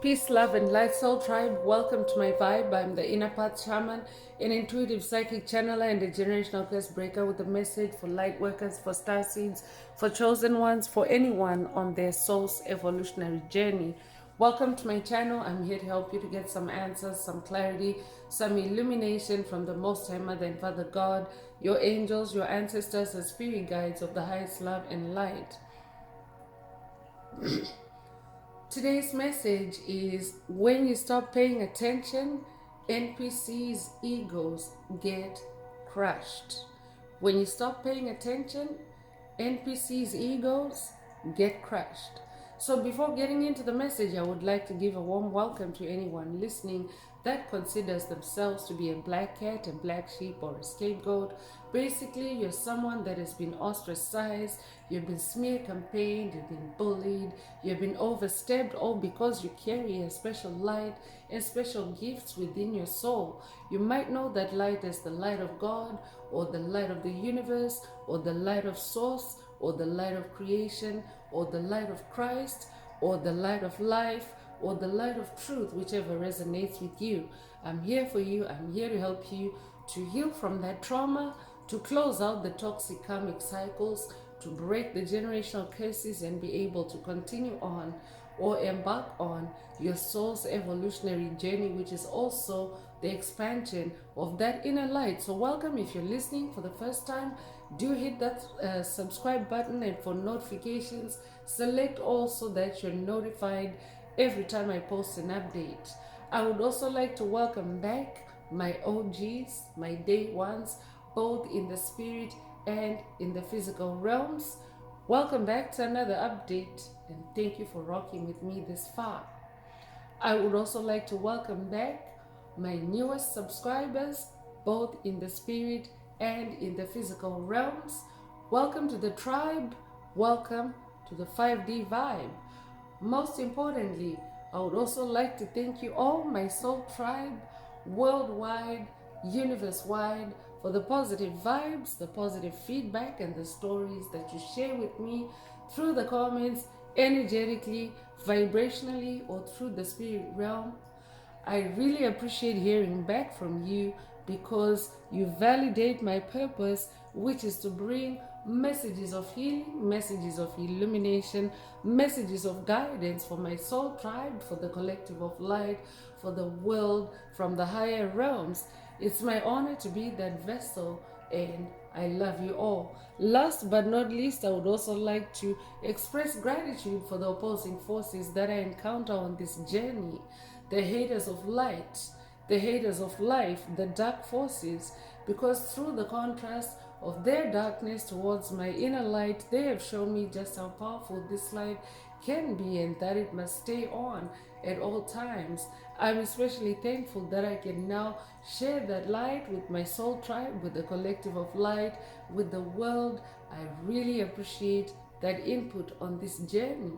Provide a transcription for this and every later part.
Peace, love, and light, soul tribe. Welcome to my vibe. I'm the Inner Path Shaman, an intuitive psychic channeler and a generational curse breaker with a message for light workers, for star seeds, for chosen ones, for anyone on their soul's evolutionary journey. Welcome to my channel. I'm here to help you to get some answers, some clarity, some illumination from the Most High Mother and Father God, your angels, your ancestors, and spirit guides of the highest love and light. Today's message is when you stop paying attention, NPCs' egos get crushed. When you stop paying attention, NPCs' egos get crushed. So before getting into the message, I would like to give a warm welcome to anyone listening that considers themselves to be a black cat, a black sheep, or a scapegoat. Basically, you're someone that has been ostracized, you've been smear campaigned, you've been bullied, you've been overstepped, all because you carry a special light and special gifts within your soul. You might know that light as the light of God, or the light of the universe, or the light of source, or the light of creation, or the light of Christ, or the light of life, or the light of truth, whichever resonates with you. I'm here for you. I'm here to help you to heal from that trauma, to close out the toxic karmic cycles, to break the generational curses and be able to continue on or embark on your soul's evolutionary journey, which is also the expansion of that inner light. So welcome. If you're listening for the first time, do hit that subscribe button, and for notifications, select all so that you're notified every time I post an update. I would also like to welcome back my OGs, my day ones, both in the spirit and in the physical realms. Welcome back to another update, and thank you for rocking with me this far. I would also like to welcome back my newest subscribers, both in the spirit and in the physical realms. Welcome to the tribe. Welcome to the 5D vibe. Most importantly, I would also like to thank you all, my soul tribe, worldwide, universe-wide, for the positive vibes, the positive feedback, and the stories that you share with me through the comments, energetically, vibrationally, or through the spirit realm. I really appreciate hearing back from you because you validate my purpose, which is to bring messages of healing, messages of illumination, messages of guidance for my soul tribe, for the collective of light, for the world from the higher realms. It's my honor to be that vessel, and I love you all. Last but not least, I would also like to express gratitude for the opposing forces that I encounter on this journey. The haters of light, the haters of life, the dark forces, because through the contrast of their darkness towards my inner light, they have shown me just how powerful this light can be, and that it must stay on at all times. I'm especially thankful that I can now share that light with my soul tribe, with the collective of light, with the world. I really appreciate that input on this journey.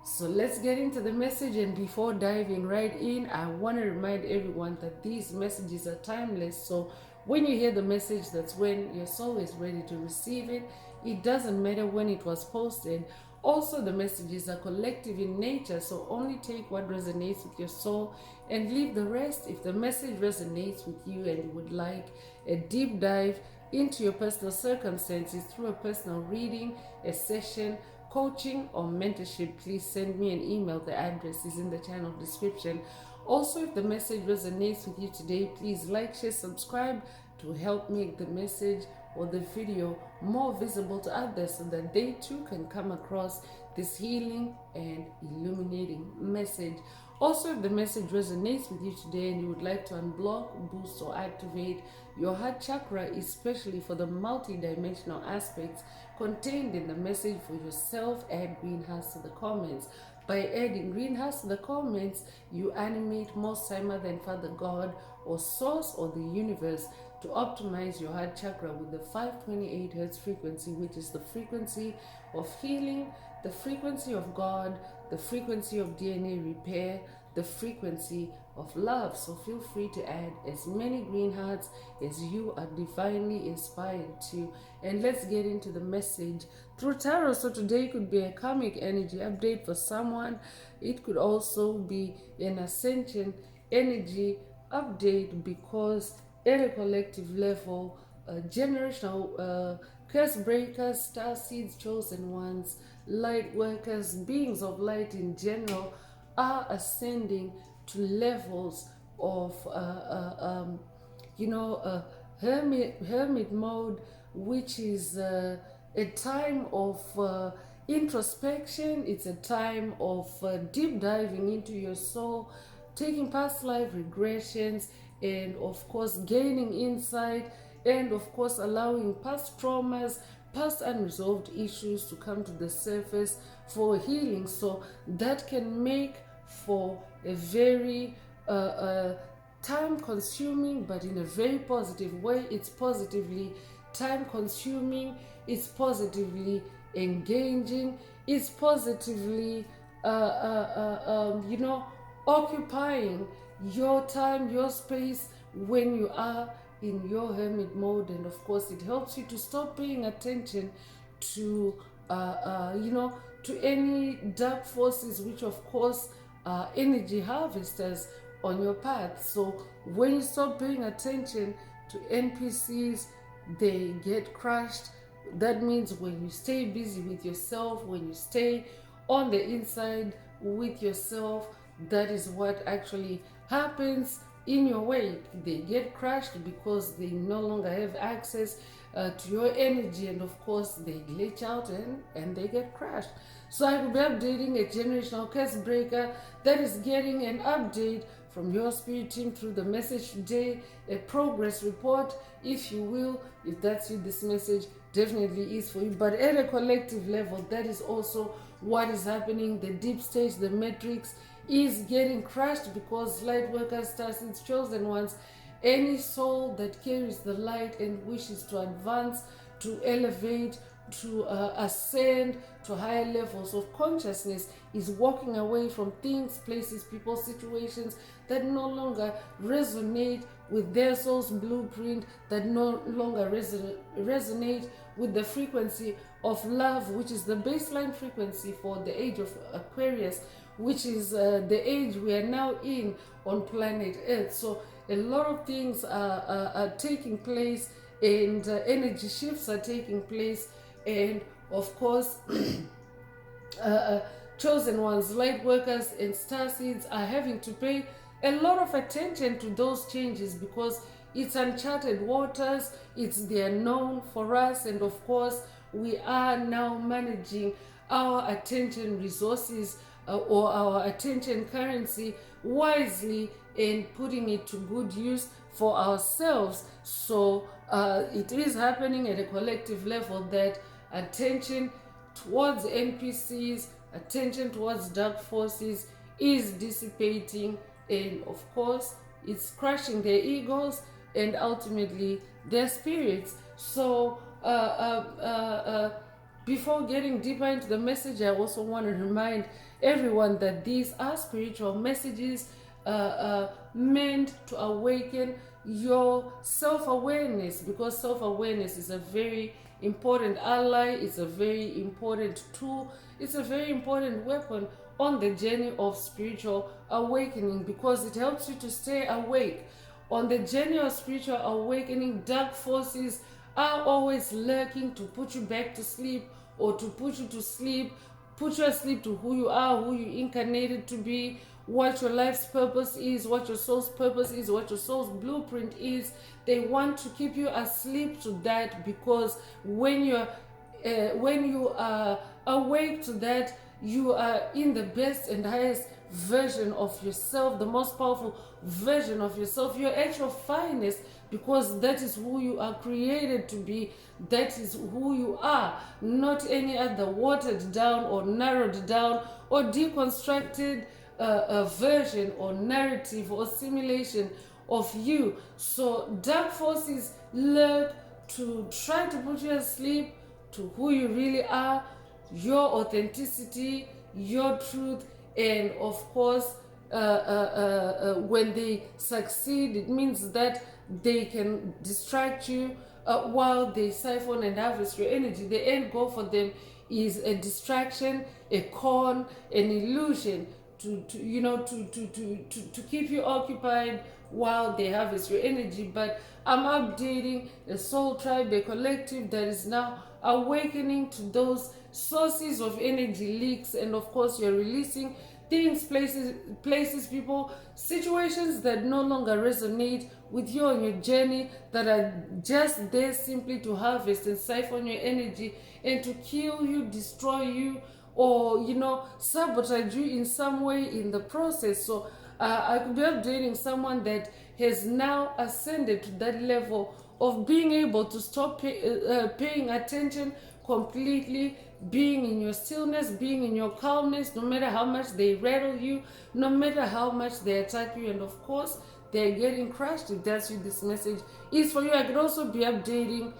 So let's get into the message, and before diving right in, I want to remind everyone that these messages are timeless. So when you hear the message, that's when your soul is ready to receive it. It doesn't matter when it was posted. Also, the messages are collective in nature, so only take what resonates with your soul and leave the rest. If the message resonates with you and you would like a deep dive into your personal circumstances through a personal reading, a session, coaching, or mentorship, please send me an email. The address is in the channel description. Also, if the message resonates with you today, please like, share, subscribe to help make the message or the video more visible to others so that they too can come across this healing and illuminating message. Also, if the message resonates with you today and you would like to unblock, boost, or activate your heart chakra, especially for the multi-dimensional aspects contained in the message for yourself, add green hearts to the comments. By adding green hearts to the comments, you animate Most High Mother and Father God, or Source, or the universe to optimize your heart chakra with the 528 Hz frequency, which is the frequency of healing, the frequency of God, the frequency of DNA repair, the frequency of love. So feel free to add as many green hearts as you are divinely inspired to. And let's get into the message through tarot. So today could be a karmic energy update for someone. It could also be an ascension energy update, because at a collective level, generational curse breakers, star seeds, chosen ones, light workers, beings of light in general are ascending to levels of hermit mode, which is a time of introspection. It's a time of deep diving into your soul, taking past life regressions, and of course gaining insight, and of course allowing past traumas, past unresolved issues to come to the surface for healing. So that can make for a very time consuming, but in a very positive way. It's positively time consuming, it's positively engaging, it's positively occupying your time, your space when you are in your hermit mode. And of course it helps you to stop paying attention to to any dark forces, which of course are energy harvesters on your path. So when you stop paying attention to NPCs, they get crushed. That means when you stay busy with yourself, when you stay on the inside with yourself, that is what actually happens in your way. They get crushed because they no longer have access to your energy, and of course they glitch out and they get crushed. So I will be updating a generational curse breaker that is getting an update from your spirit team through the message today, a progress report, if you will. If that's you, this message definitely is for you. But at a collective level, that is also what is happening. The deep stage, the matrix is getting crushed, because light workers, star seeds, chosen ones, any soul that carries the light and wishes to advance, to elevate, to ascend to higher levels of consciousness, is walking away from things, places, people, situations that no longer resonate with their soul's blueprint, that no longer resonate with the frequency of love, which is the baseline frequency for the age of Aquarius, which is the age we are now in on planet Earth. So a lot of things are taking place, and energy shifts are taking place, and of course chosen ones, light workers, and star seeds are having to pay a lot of attention to those changes, because it's uncharted waters, it's the unknown for us. And of course we are now managing our attention resources or our attention currency wisely, and putting it to good use for ourselves. So it is happening at a collective level that attention towards NPCs, attention towards dark forces is dissipating, and of course it's crushing their egos and ultimately their spirits. So before getting deeper into the message, I also want to remind everyone that these are spiritual messages meant to awaken your self-awareness, because self-awareness is a very important ally, it's a very important tool, it's a very important weapon on the journey of spiritual awakening, because it helps you to stay awake. On the journey of spiritual awakening, dark forces are always lurking to put you back to sleep, or to put you to sleep, put you asleep to who you are, who you incarnated to be, what your life's purpose is, what your soul's purpose is, what your soul's blueprint is. They want to keep you asleep to that, because when you are awake to that, you are in the best and highest version of yourself, the most powerful version of yourself, your actual finest, because that is who you are created to be. That is who you are, not any other watered down or narrowed down or deconstructed version or narrative or simulation of you. So dark forces lurk to try to put you asleep to who you really are, your authenticity, your truth, and of course when they succeed, it means that they can distract you while they siphon and harvest your energy. The end goal for them is a distraction, a con, an illusion to keep you occupied while they harvest your energy. But I'm updating a soul tribe, a collective that is now awakening to those sources of energy leaks, and of course you're releasing things, places, people, situations that no longer resonate with you on your journey, that are just there simply to harvest and siphon your energy and to kill you, destroy you, or sabotage you in some way in the process. So I could be updating someone that has now ascended to that level of being able to stop paying attention completely, being in your stillness, being in your calmness, no matter how much they rattle you, no matter how much they attack you, and of course they're getting crushed. If that's you, this message is for you. I could also be updating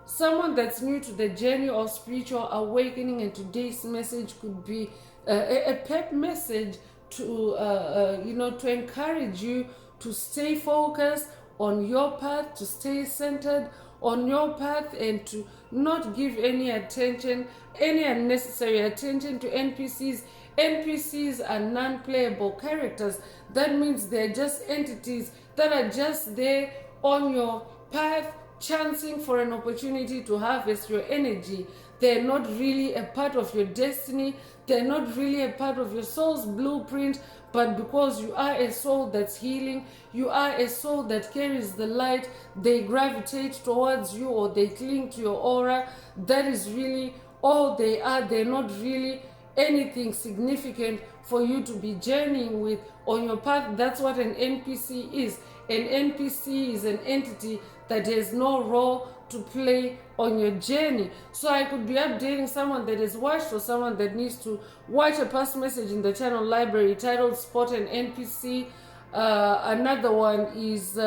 someone that's new to the journey of spiritual awakening, and today's message could be a pep message to to encourage you to stay focused on your path, to stay centered on your path, and to not give any attention, any unnecessary attention to NPCs. NPCs are non-playable characters. That means they're just entities that are just there on your path, chancing for an opportunity to harvest your energy. They're not really a part of your destiny. They're not really a part of your soul's blueprint. But because you are a soul that's healing, you are a soul that carries the light, they gravitate towards you, or they cling to your aura. That is really all they are. They're not really anything significant for you to be journeying with on your path. That's what an NPC is. An NPC is an entity that has no role to play on your journey. So I could be updating someone that has watched, or someone that needs to watch a past message in the channel library titled Spot an NPC. Another one is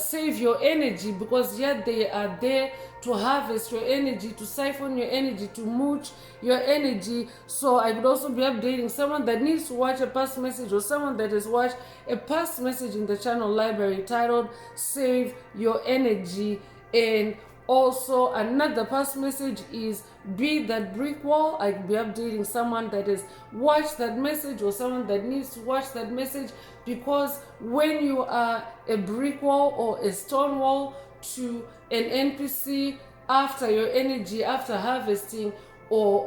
save your energy, because yet they are there to harvest your energy, to siphon your energy, to mooch your energy. So I could also be updating someone that needs to watch a past message, or someone that has watched a past message in the channel library titled Save Your Energy. And also another past message is Be That Brick Wall. I could be updating someone that has watched that message, or someone that needs to watch that message, because when you are a brick wall or a stone wall to an NPC, after your energy, after harvesting, or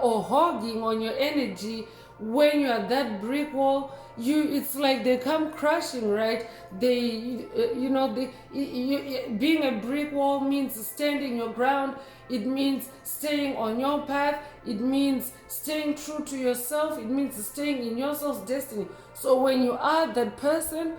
or hogging on your energy, when you are that brick wall, it's like they come crashing, right? Being a brick wall means standing your ground. It means staying on your path. It means staying true to yourself. It means staying in your soul's destiny. So when you are that person,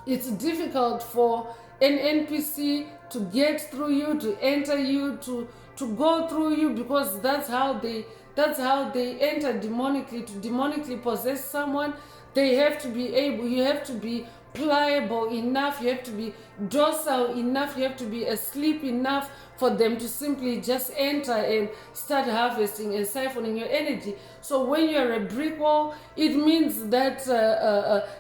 it's difficult for an NPC to get through you, to enter you, to go through you, because that's how they enter demonically. To demonically possess someone, they have to be able, you have to be pliable enough, you have to be docile enough, you have to be asleep enough for them to simply just enter and start harvesting and siphoning your energy. So when you're a brick wall, it means that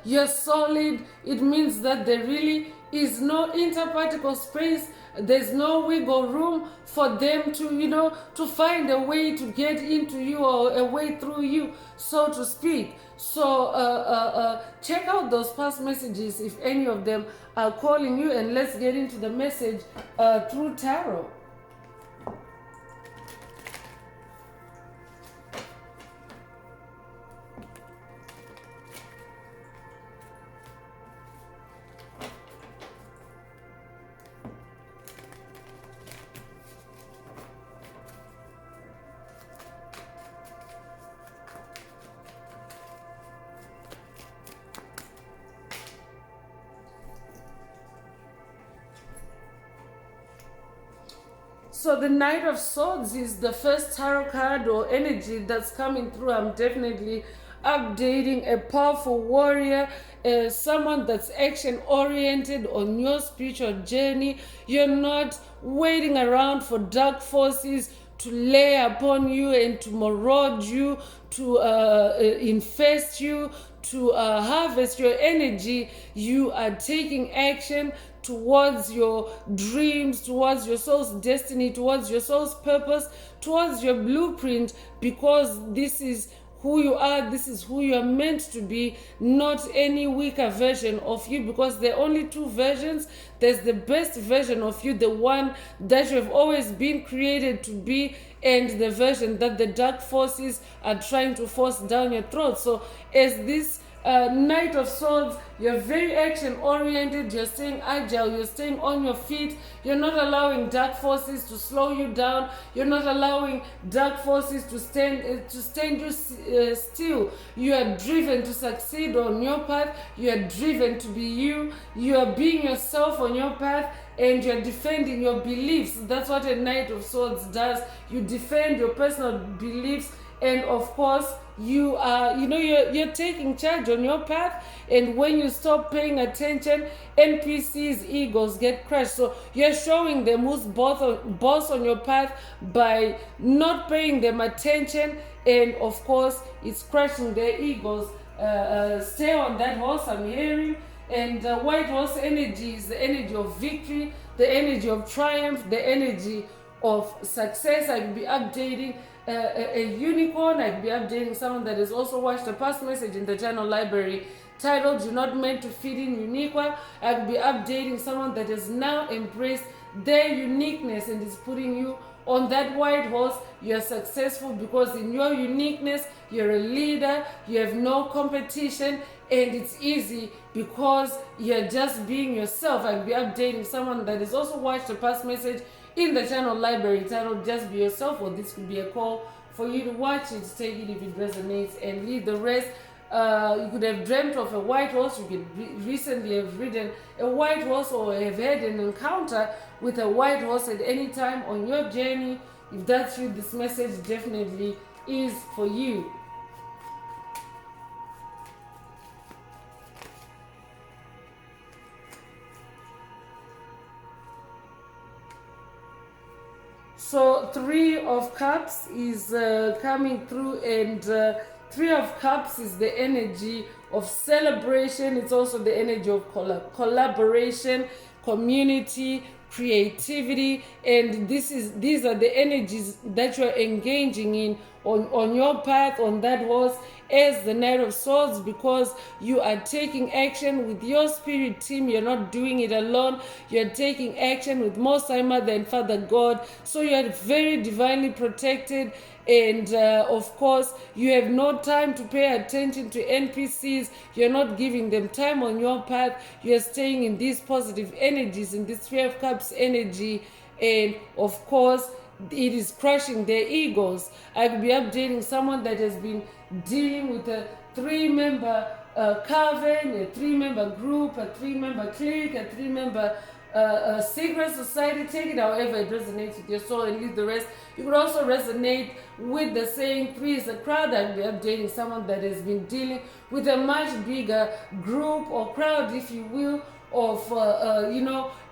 you're solid. It means that there really is no interparticle space. There's no wiggle room for them to, to find a way to get into you, or a way through you, so to speak. So check out those past messages if any of them are calling you, and let's get into the message through tarot. So the Knight of Swords is the first tarot card or energy that's coming through. I'm definitely updating a powerful warrior, someone that's action oriented on your spiritual journey. You're not waiting around for dark forces to lay upon you and to maraud you, to infest you, to harvest your energy. You are taking action towards your dreams, towards your soul's destiny, towards your soul's purpose, towards your blueprint, because this is who you are, this is who you are meant to be, not any weaker version of you, because there are only two versions. There's the best version of you, the one that you have always been created to be, and the version that the dark forces are trying to force down your throat. So as this Knight of Swords, you're very action oriented, you're staying agile, you're staying on your feet, you're not allowing dark forces to slow you down, you're not allowing dark forces to stand you still. You are driven to succeed on your path, you are driven to be you, you are being yourself on your path, and you're defending your beliefs. That's what a Knight of Swords does. You defend your personal beliefs, and of course you are, you're taking charge on your path. And when you stop paying attention, NPCs' egos get crushed. So you're showing them who's boss on your path by not paying them attention, and of course it's crushing their egos. Stay on that horse, I'm hearing. And white horse energy is the energy of victory, the energy of triumph, the energy of success. I could be updating a unicorn. I could be updating someone that has also watched a past message in the channel library titled "You're Not Meant to Fit in Uniqua." I could be updating someone that has now embraced their uniqueness and is putting you on that white horse. You're successful because in your uniqueness, you're a leader, you have no competition, and it's easy because you're just being yourself. I'll be updating someone that has also watched a past message in the channel library titled "Just Be Yourself," or this could be a call for you to watch it, take it if it resonates, and leave the rest. You could have dreamt of a white horse, you could recently have ridden a white horse, or have had an encounter with a white horse at any time on your journey. If that's you, this message definitely is for you. So Three of Cups is coming through, and Three of Cups is the energy of celebration. It's also the energy of collaboration, community, creativity, and these are the energies that you're engaging in on your path, on that horse, as the Knight of Swords, because you are taking action with your spirit team. You're not doing it alone. You're taking action with Most High Mother and Father God. So you're very divinely protected, and of course you have no time to pay attention to NPCs. You're not giving them time on your path. You're staying in these positive energies, in this Three of Cups energy, and of course it is crushing their egos. I could be updating someone that has been dealing with a 3-member coven, a 3-member group, a 3-member clique, a 3-member secret society. Take it however it resonates with your soul and leave the rest. You could also resonate with the saying 3 is a crowd. I'll be updating someone that has been dealing with a much bigger group or crowd, if you will, of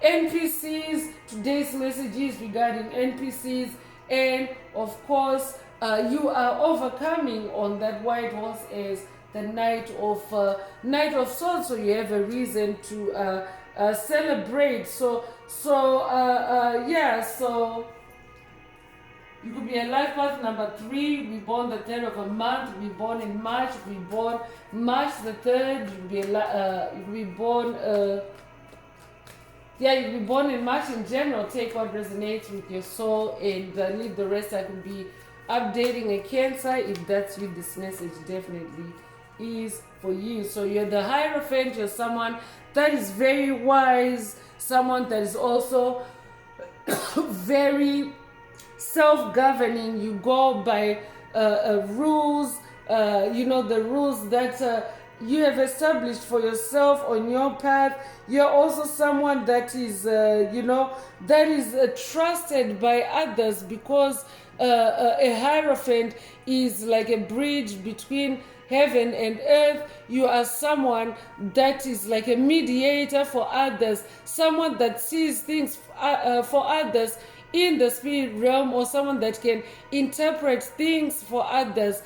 NPCs. Today's message is regarding NPCs, and of course you are overcoming on that white horse as the Knight of Swords, so you have a reason to celebrate. So you could be a life path number 3. We born the 3rd of a month. We born in March. We born March the 3rd. You could be born. You could be born in March in general. Take what resonates with your soul and leave the rest. I could be updating a Cancer. If that's you, this message definitely is for you. So you're the Hierophant. You're someone that is very wise. Someone that is also very self-governing. You go by rules, the rules that you have established for yourself on your path. You're also someone that is, that is trusted by others, because a Hierophant is like a bridge between heaven and earth. You are someone that is like a mediator for others, someone that sees things for others in the spirit realm, or someone that can interpret things for others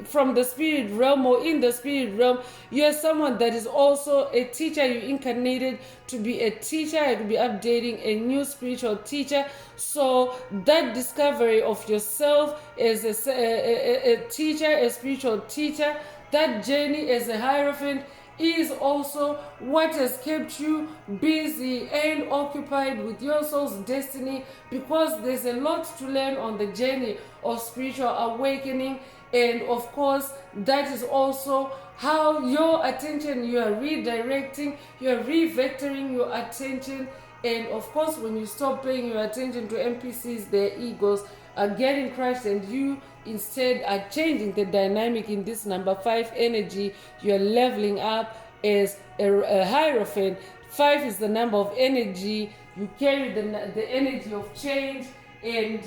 from the spirit realm or in the spirit realm. You're someone that is also a teacher. You incarnated to be a teacher. I could be updating a new spiritual teacher. So that discovery of yourself as a teacher, a spiritual teacher, that journey as a hierophant is also what has kept you busy and occupied with your soul's destiny, because there's a lot to learn on the journey of spiritual awakening. And of course, that is also how your attention, you are redirecting, you are revectoring your attention. And of course, when you stop paying your attention to NPCs, their egos are getting crushed, and you instead are changing the dynamic in this number 5 energy. You're leveling up as a hierophant. 5 is the number of energy. You carry the energy of change, and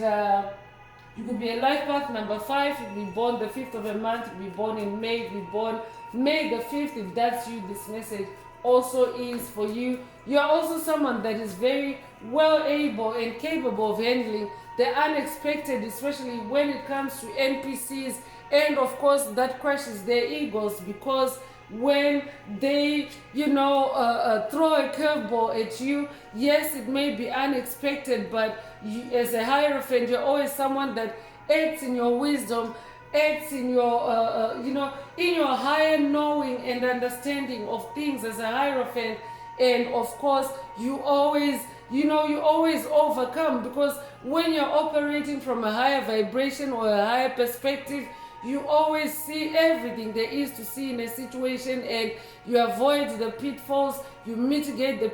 you could be a life path number 5. You could be born the 5th of a month. You could be born in May. You could be born May the 5th. If that's you, this message also is for you. You are also someone that is very well able and capable of handling the unexpected, especially when it comes to NPCs. And of course, that crushes their egos, because when they, throw a curveball at you, yes, it may be unexpected, but you, as a hierophant, you're always someone that acts in your wisdom, acts in your, in your higher knowing and understanding of things as a hierophant. And of course, you always overcome, because when you're operating from a higher vibration or a higher perspective, you always see everything there is to see in a situation, and you avoid the pitfalls, you mitigate the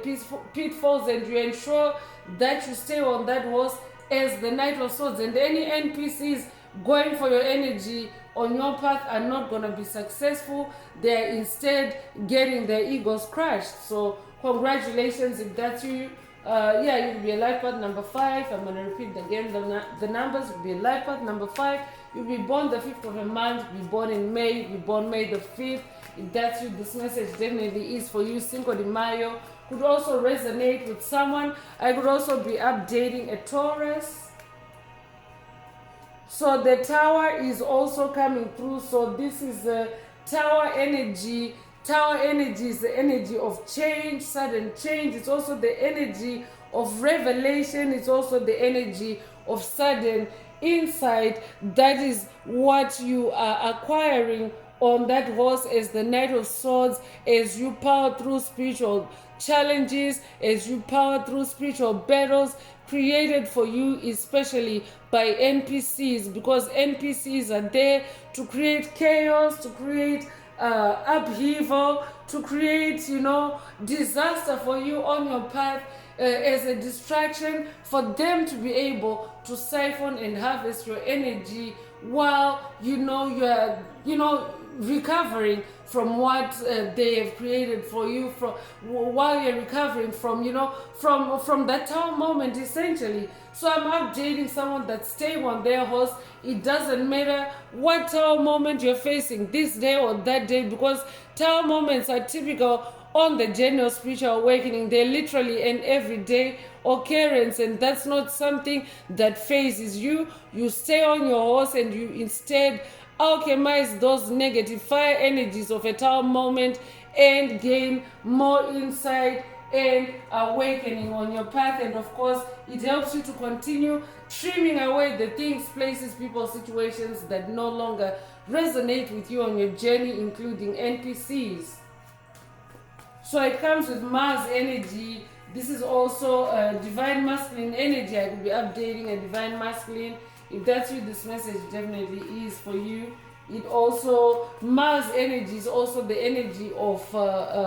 pitfalls, and you ensure that you stay on that horse as the Knight of Swords. And any NPCs going for your energy on your path are not going to be successful. They're instead getting their egos crushed. So congratulations if that's you. You could be a life path number 5. I'm going to repeat again the numbers. You could be a life path number 5. You'll be born the 5th of a month. You'll be born in May. You'll be born May the 5th. If that's you, this message definitely is for you. Cinco de Mayo could also resonate with someone. I could also be updating a Taurus. So the Tower is also coming through. So this is the Tower energy. Tower energy is the energy of change, sudden change. It's also the energy of revelation. It's also the energy of sudden insight. That is what you are acquiring on that horse as the Knight of Swords, as you power through spiritual challenges, as you power through spiritual battles created for you, especially by NPCs, because NPCs are there to create chaos, to create upheaval, to create, disaster for you on your path, as a distraction for them to be able to siphon and harvest your energy while you are recovering from what they have created for you, while you're recovering from from that tower moment, essentially. So I'm updating someone that's staying on their horse. It doesn't matter what tower moment you're facing this day or that day, because tower moments are typical on the journey of spiritual awakening. They're literally an everyday occurrence, and that's not something that phases you. You stay on your horse and you instead alchemize those negative fire energies of a tower moment and gain more insight and awakening on your path. And of course, it helps you to continue trimming away the things, places, people, situations that no longer resonate with you on your journey, including NPCs. So it comes with Mars energy. This is also divine masculine energy. I could be updating a divine masculine. If that's you, this message definitely is for you. It also, Mars energy is also the energy of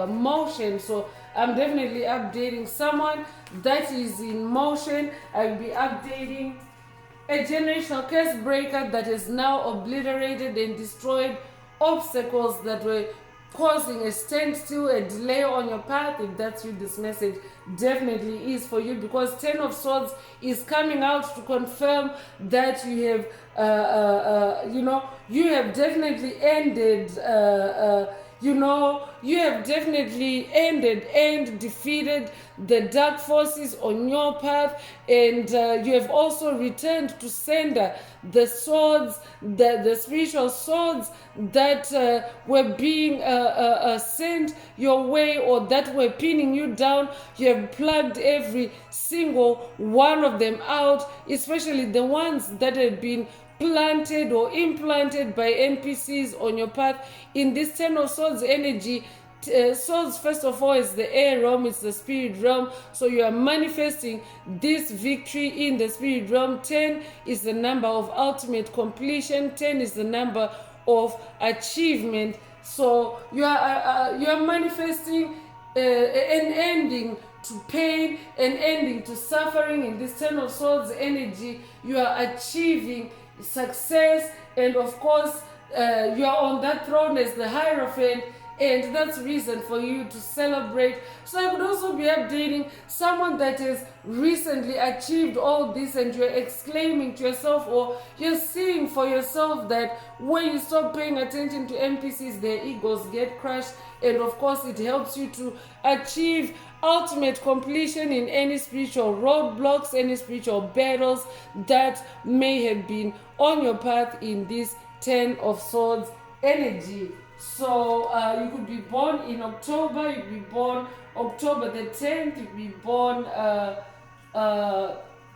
motion. So I'm definitely updating someone that is in motion. I'll be updating a generational curse breaker that has now obliterated and destroyed obstacles that were causing a standstill, a delay on your path. If that's you, this message definitely is for you, because 10 of Swords is coming out to confirm that you have you have definitely ended you have definitely ended and defeated the dark forces on your path, and you have also returned to sender the swords, the spiritual swords that were being sent your way, or that were pinning you down. You have plugged every single one of them out, especially the ones that have been planted or implanted by NPCs on your path. In this Ten of Swords energy, swords first of all is the air realm, it's the spirit realm, so you are manifesting this victory in the spirit realm. 10 is the number of ultimate completion. 10 is the number of achievement. So you are manifesting an ending to pain, an ending to suffering. In this Ten of Swords energy, you are achieving success, and of course you are on that throne as the Hierophant, and that's reason for you to celebrate. So I could also be updating someone that has recently achieved all this, and you're exclaiming to yourself, or you're seeing for yourself, that when you stop paying attention to NPCs, their egos get crushed, and of course it helps you to achieve ultimate completion in any spiritual roadblocks, any spiritual battles that may have been on your path in this Ten of Swords energy. So you could be born in October, you could be born October the 10th, you could be born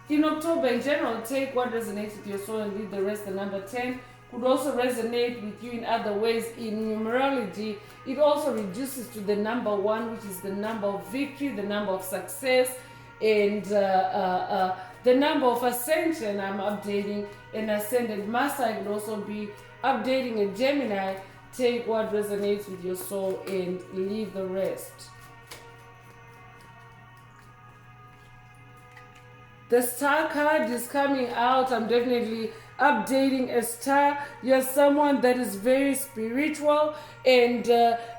in October in general. Take what resonates with your soul and leave the rest. The number 10 could also resonate with you in other ways. In numerology, it also reduces to the number 1, which is the number of victory, the number of success, and the number of ascension. I'm updating an ascended master. I could also be updating a Gemini. Take what resonates with your soul and leave the rest. The star card is coming out. I'm definitely updating a star. You're someone that is very spiritual, and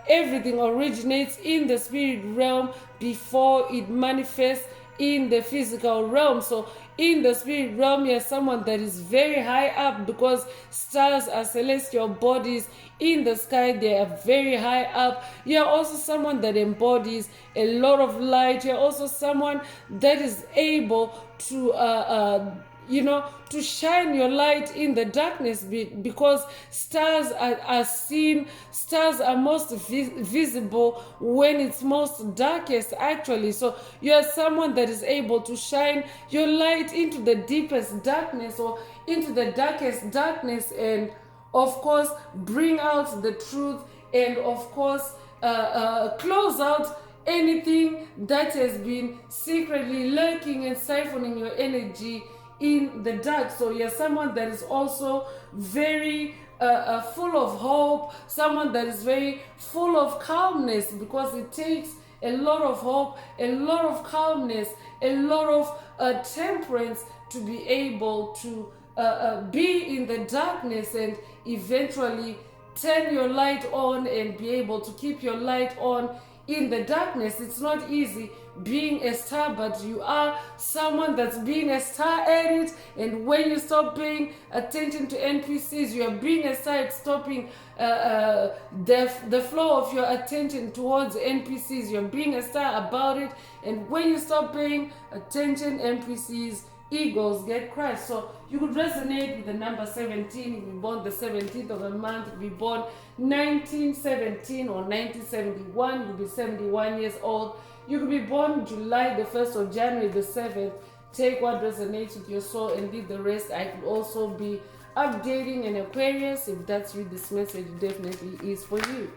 everything originates in the spirit realm before it manifests in the physical realm. So in the spirit realm, you're someone that is very high up, because stars are celestial bodies in the sky. They are very high up. You're also someone that embodies a lot of light. You're also someone that is able to to shine your light in the darkness, because stars are seen, stars are most visible when it's most darkest, actually. So you're someone that is able to shine your light into the deepest darkness, or into the darkest darkness, and of course bring out the truth, and of course close out anything that has been secretly lurking and siphoning your energy in the dark. So you're someone that is also very full of hope, someone that is very full of calmness, because it takes a lot of hope, a lot of calmness, a lot of temperance to be able to be in the darkness and eventually turn your light on and be able to keep your light on in the darkness. It's not easy being a star, but you are someone that's being a star at it. And when you stop paying attention to NPCs, you are being a star at stopping the flow of your attention towards NPCs. You're being a star about it. And when you stop paying attention, NPCs, egos get crushed. So you could resonate with the number 17. If you born the 17th of a month, if you born 1917 or 1971, you'll be 71 years old. You could be born July the 1st or January the 7th. Take what resonates with your soul and leave the rest. I could also be updating an Aquarius. If that's you, this message definitely is for you.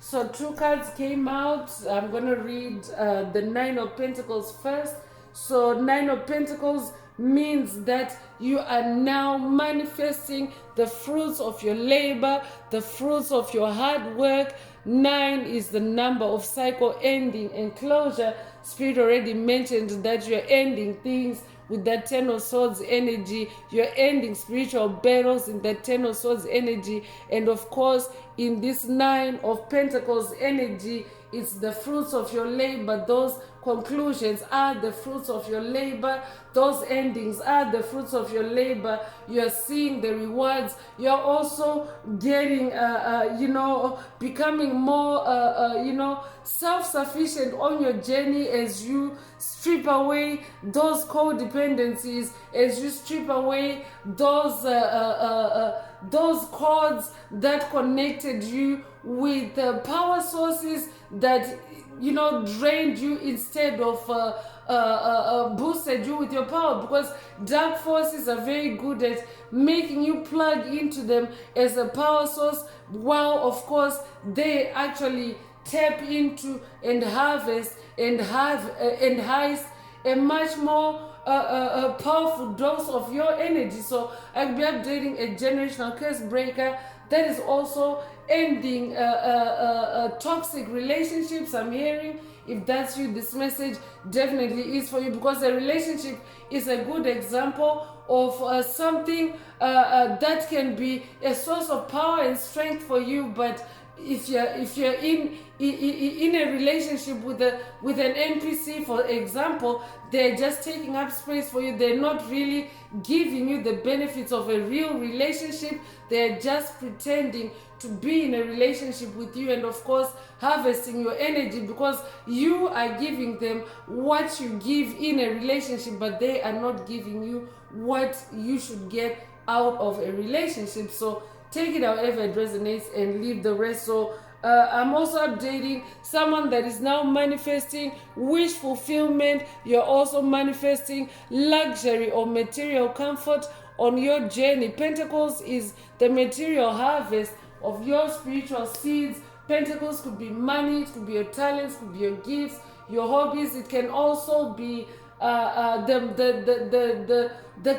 So 2 cards came out. I'm going to read the 9 of Pentacles first. So 9 of Pentacles means that you are now manifesting the fruits of your labor, the fruits of your hard work. 9 is the number of cycle ending and closure. Spirit already mentioned that you're ending things with that 10 of Swords energy. You're ending spiritual battles in that 10 of Swords energy. And of course, in this 9 of Pentacles energy, It's the fruits of your labor. Those conclusions are the fruits of your labor. Those endings are the fruits of your labor. You're seeing the rewards. You're also getting, becoming more, self-sufficient on your journey as you strip away those codependencies, as you strip away those cords that connected you with power sources that drained you instead of boosted you with your power, because dark forces are very good at making you plug into them as a power source, while of course they actually tap into and harvest and heist a much more powerful dose of your energy. So I'll be updating a generational curse breaker that is also ending toxic relationships. I'm hearing, if that's you, this message definitely is for you, because a relationship is a good example of something that can be a source of power and strength for you. But if you're in a relationship with an NPC, for example, they're just taking up space for you. They're not really giving you the benefits of a real relationship. They're just pretending to be in a relationship with you, and of course harvesting your energy, because you are giving them what you give in a relationship, but they are not giving you what you should get out of a relationship. So take it however it resonates and leave the rest. So I'm also updating someone that is now manifesting wish fulfillment. You're also manifesting luxury or material comfort on your journey. Pentacles is the material harvest of your spiritual seeds. Pentacles could be money, it could be your talents, it could be your gifts, your hobbies. It can also be the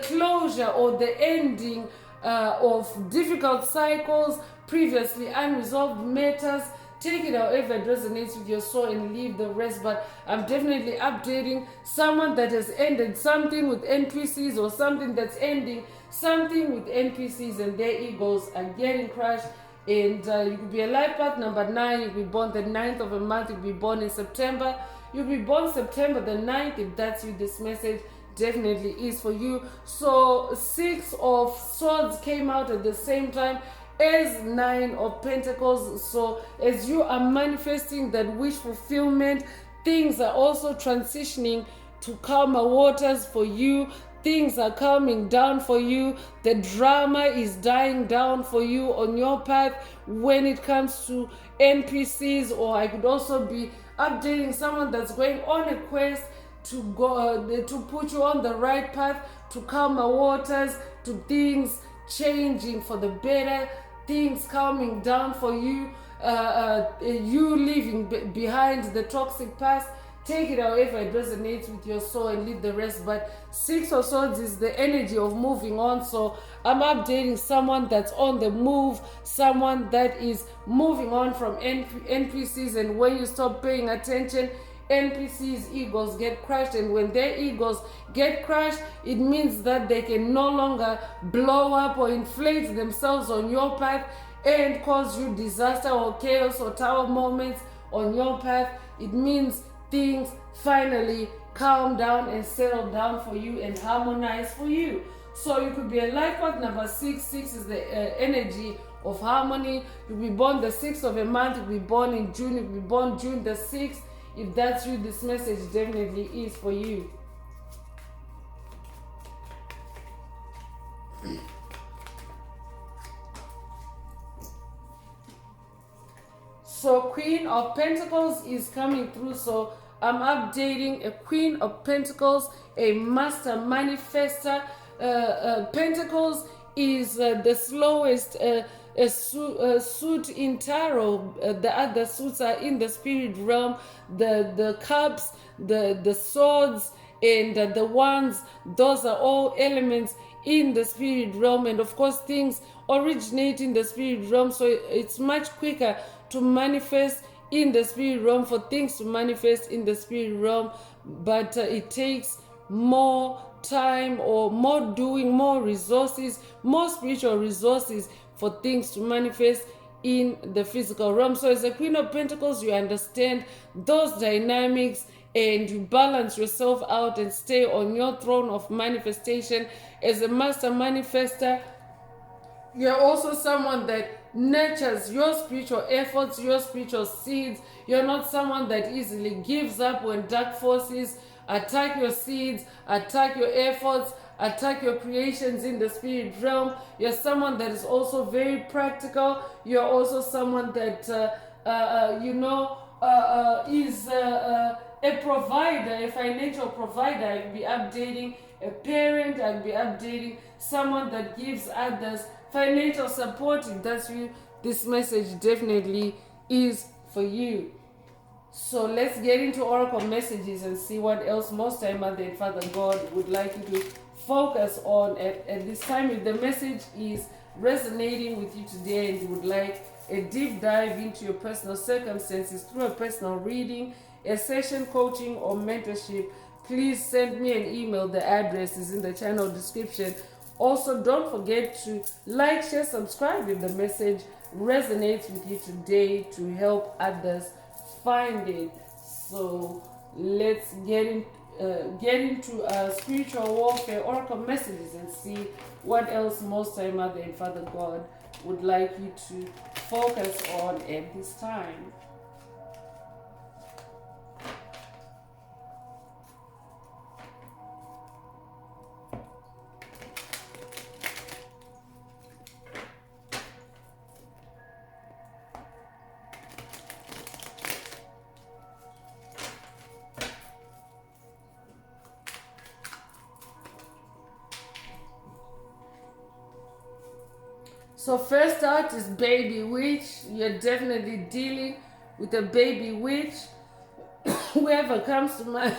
closure or the ending of difficult cycles, previously unresolved matters. Take it however it resonates with your soul and leave the rest. But I'm definitely updating someone that has ended something with NPCs, or something that's ending something with NPCs, and their egos are getting crushed. And you could be a life path number 9. You'll be born the 9th of a month. You'll be born in September. You'll be born September the 9th. If that's you, this message definitely is for you. So 6 of Swords came out at the same time as 9 of Pentacles. So as you are manifesting that wish fulfillment, things are also transitioning to calmer waters for you. Things are calming down for you. The drama is dying down for you on your path when it comes to NPCs. Or I could also be updating someone that's going on a quest to go to put you on the right path, to calmer waters, to things changing for the better, things calming down for you, you leaving behind the toxic past. Take it however it resonates with your soul and leave the rest. But 6 of Swords is the energy of moving on. So I'm updating someone that's on the move, someone that is moving on from NPCs. And when you stop paying attention, NPCs' egos get crushed. And when their egos get crushed, it means that they can no longer blow up or inflate themselves on your path and cause you disaster or chaos or tower moments on your path. It means things finally calm down and settle down for you and harmonize for you. So you could be a life path number 6. 6 is the energy of harmony. You'll be born the 6th of a month. You'll be born in June. You'll be born June the 6th. If that's you, this message definitely is for you. So Queen of Pentacles is coming through. So I'm updating a Queen of Pentacles, a master manifester. Pentacles is the slowest suit in tarot. The other suits are in the spirit realm. The cups, the swords, and the wands, those are all elements in the spirit realm. And of course things originate in the spirit realm, so it's much quicker to manifest in the spirit realm, for things to manifest in the spirit realm. But it takes more time, or more doing, more resources, more spiritual resources for things to manifest in the physical realm. So as a Queen of Pentacles, you understand those dynamics and you balance yourself out and stay on your throne of manifestation. As a master manifester, you're also someone that nurtures your spiritual efforts, your spiritual seeds. You're not someone that easily gives up when dark forces attack your seeds, attack your efforts, attack your creations in the spirit realm. You're someone that is also very practical. You're also someone that, is a provider, a financial provider. I'd be updating a parent, I'd be updating someone that gives others financial support. If that's you, this message definitely is for you. So let's get into oracle messages and see what else most time Mother and Father God would like you to focus on at this time. If the message is resonating with you today and you would like a deep dive into your personal circumstances through a personal reading, a session, coaching, or mentorship, please send me an email. The address is in the channel description. Also, don't forget to like, share, subscribe if the message resonates with you today to help others find it. So let's get into spiritual warfare oracle messages and see what else most time Mother and Father God would like you to focus on at this time. So first out is baby witch. You're definitely dealing with a baby witch. Whoever comes to mind,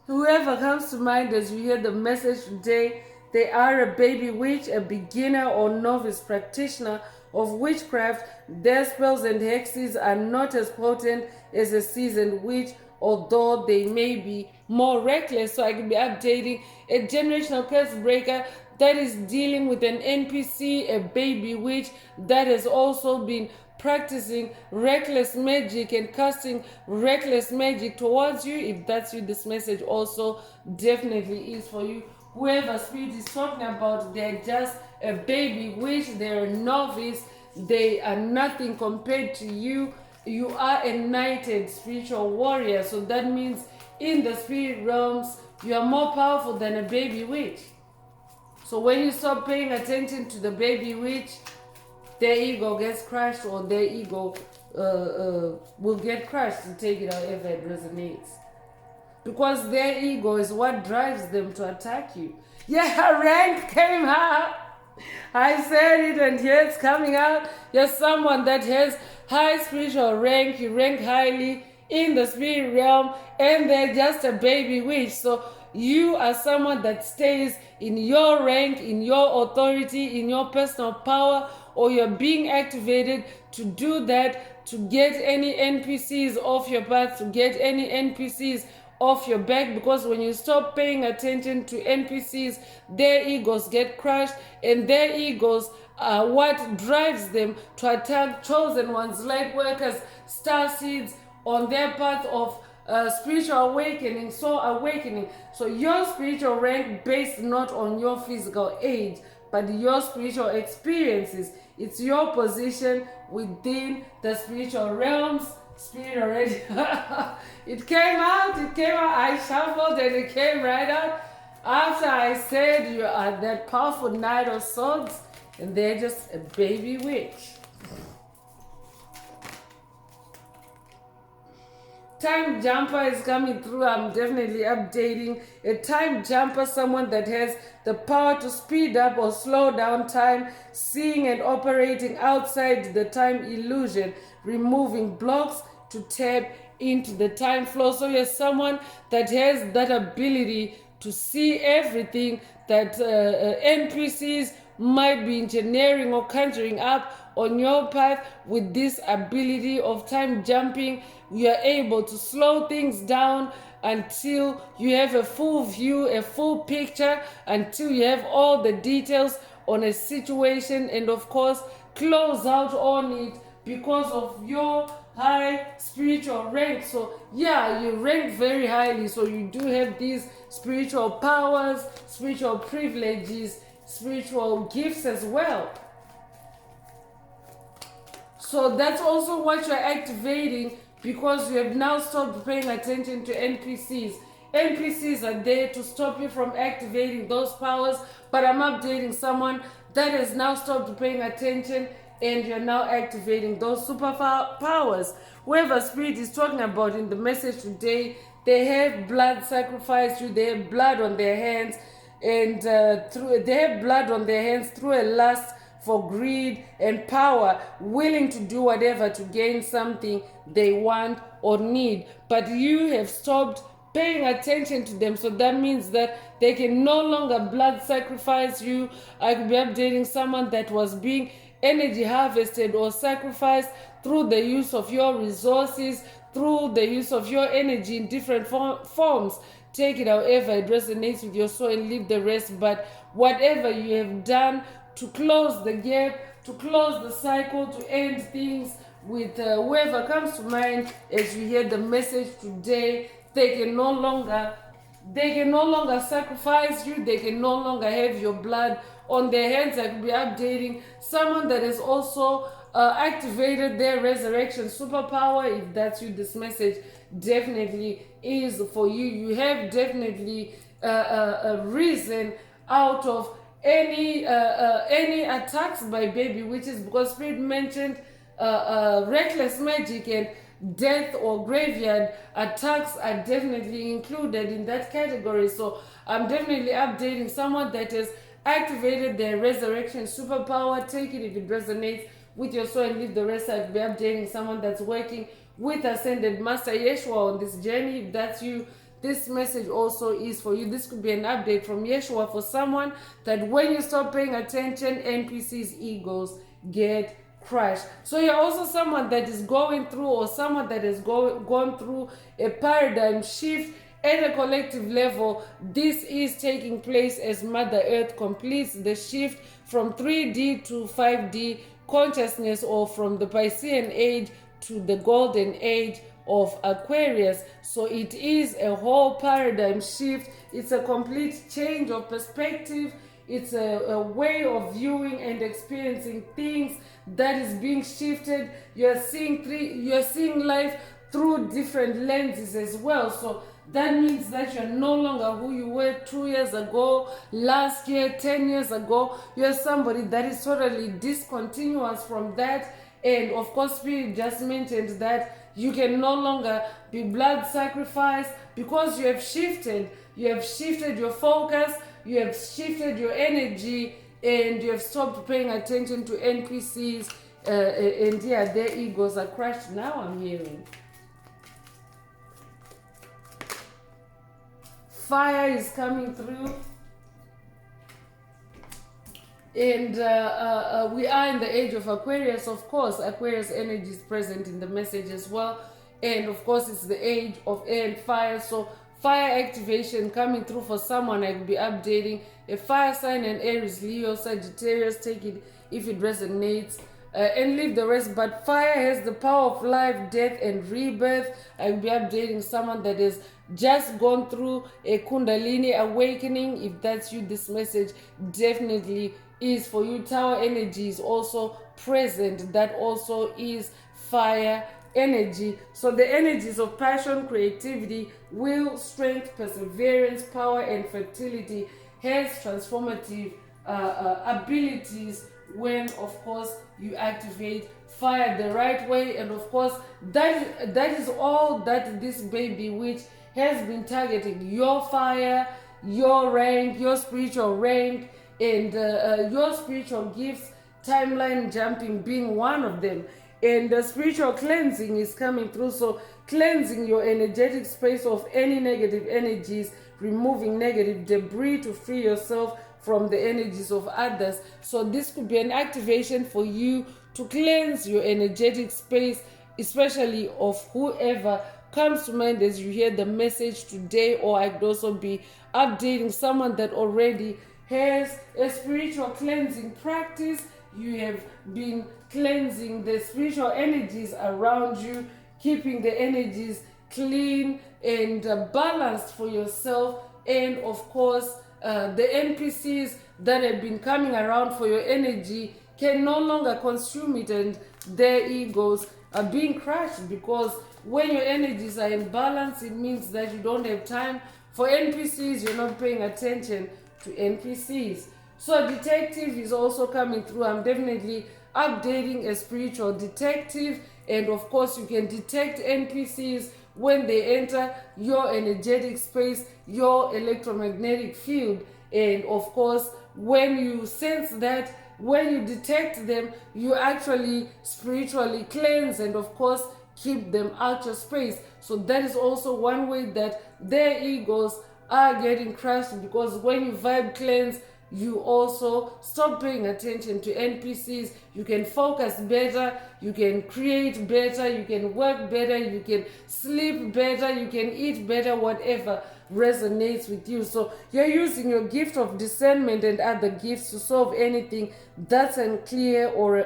whoever comes to mind as you hear the message today, they are a baby witch, a beginner or novice practitioner of witchcraft. Their spells and hexes are not as potent as a seasoned witch, although they may be more reckless. So I can be updating a generational curse breaker that is dealing with an NPC, a baby witch that has also been practicing reckless magic and casting reckless magic towards you. If that's you, this message also definitely is for you. Whoever spirit is talking about, they're just a baby witch, they're a novice, they are nothing compared to you. You are a knighted spiritual warrior, so that means in the spirit realms, you are more powerful than a baby witch. So when you stop paying attention to the baby witch, their ego gets crushed, or their ego will get crushed, to take it however it resonates. Because their ego is what drives them to attack you. Yeah, rank came out. I said it and here it's coming out. You're someone that has high spiritual rank. You rank highly in the spirit realm, and they're just a baby witch. So you are someone that stays in your rank, in your authority, in your personal power, or you're being activated to do that, to get any NPCs off your path, to get any NPCs off your back. Because when you stop paying attention to NPCs, their egos get crushed, and their egos are what drives them to attack chosen ones, light workers, star seeds on their path of spiritual awakening, soul awakening. So your spiritual rank based not on your physical age, but your spiritual experiences. It's your position within the spiritual realms. Spirit already it came out, I shuffled and it came right out after I said you are that powerful knight of swords, and they're just a baby witch. Time jumper is coming through. I'm definitely updating a time jumper, someone that has the power to speed up or slow down time, seeing and operating outside the time illusion, removing blocks to tap into the time flow. So you're someone that has that ability to see everything that NPCs might be engineering or conjuring up on your path. With this ability of time jumping, you are able to slow things down until you have a full view, a full picture, until you have all the details on a situation, and of course close out on it because of your high spiritual rank. So yeah, you rank very highly, so you do have these spiritual powers, spiritual privileges, spiritual gifts as well. So that's also what you're activating, because you have now stopped paying attention to NPCs. NPCs are there to stop you from activating those powers, but I'm updating someone that has now stopped paying attention, and you're now activating those superpowers. Whoever spirit is talking about in the message today, they have blood sacrificed you, they have blood on their hands, and they have blood on their hands through a lust for greed and power, willing to do whatever to gain something they want or need. But you have stopped paying attention to them, so that means that they can no longer blood sacrifice you. I could be updating someone that was being energy harvested or sacrificed through the use of your resources, through the use of your energy in different forms. Take it however it resonates with your soul and leave the rest. But whatever you have done to close the gap, to close the cycle, to end things with whoever comes to mind as you hear the message today, they can no longer sacrifice you, they can no longer have your blood on their hands. I could be updating someone that has also activated their resurrection superpower. If that's you, this message definitely is for you. You have definitely a reason out of any attacks by baby witches, because spirit mentioned reckless magic and death or graveyard attacks are definitely included in that category. So I'm definitely updating someone that has activated their resurrection superpower. Take it if it resonates with your soul and leave the rest. I'll be updating someone that's working with Ascended Master Yeshua on this journey. If that's you, this message also is for you. This could be an update from Yeshua for someone that when you stop paying attention, NPCs' egos get crushed. So you're also someone that is going through, or someone that has gone through a paradigm shift at a collective level. This is taking place as Mother Earth completes the shift from 3D to 5D consciousness, or from the Piscean age to the golden age of Aquarius. So it is a whole paradigm shift. It's a complete change of perspective. It's a way of viewing and experiencing things that is being shifted. You're seeing life through different lenses as well. So that means that you're no longer who you were 2 years ago, last year, 10 years ago. You're somebody that is totally discontinuous from that. And of course, Spirit just mentioned that you can no longer be blood sacrificed, because you have shifted. You have shifted your focus, you have shifted your energy, and you have stopped paying attention to NPCs. And yeah, their egos are crushed. Now I'm hearing fire is coming through. And we are in the age of Aquarius. Of course, Aquarius energy is present in the message as well. And of course, it's the age of air and fire. So fire activation coming through for someone. I will be updating a fire sign, and Aries, Leo, Sagittarius. Take it if it resonates and leave the rest. But fire has the power of life, death, and rebirth. I will be updating someone that has just gone through a Kundalini awakening. If that's you, this message definitely is for you. Tower energy is also present. That also is fire energy. So the energies of passion, creativity, will, strength, perseverance, power, and fertility has transformative abilities when, of course, you activate fire the right way. And of course, that is all that this baby witch has been targeting: your fire, your rank, your spiritual rank, and your spiritual gifts, timeline jumping being one of them. And the spiritual cleansing is coming through. So cleansing your energetic space of any negative energies, removing negative debris to free yourself from the energies of others. So this could be an activation for you to cleanse your energetic space, especially of whoever comes to mind as you hear the message today. Or I could also be updating someone that already has a spiritual cleansing practice. You have been cleansing the spiritual energies around you, keeping the energies clean and balanced for yourself. And of course, the NPCs that have been coming around for your energy can no longer consume it, and their egos are being crushed, because when your energies are in balance, it means that you don't have time for NPCs. You're not paying attention to NPCs. So detective is also coming through. I'm definitely updating a spiritual detective, and of course you can detect NPCs when they enter your energetic space, your electromagnetic field. And of course, when you sense that, when you detect them, you actually spiritually cleanse and of course keep them out your space. So that is also one way that their egos are getting crushed, because when you vibe cleanse, you also stop paying attention to NPCs. You can focus better, you can create better, you can work better, you can sleep better, you can eat better, whatever resonates with you. So you're using your gift of discernment and other gifts to solve anything that's unclear or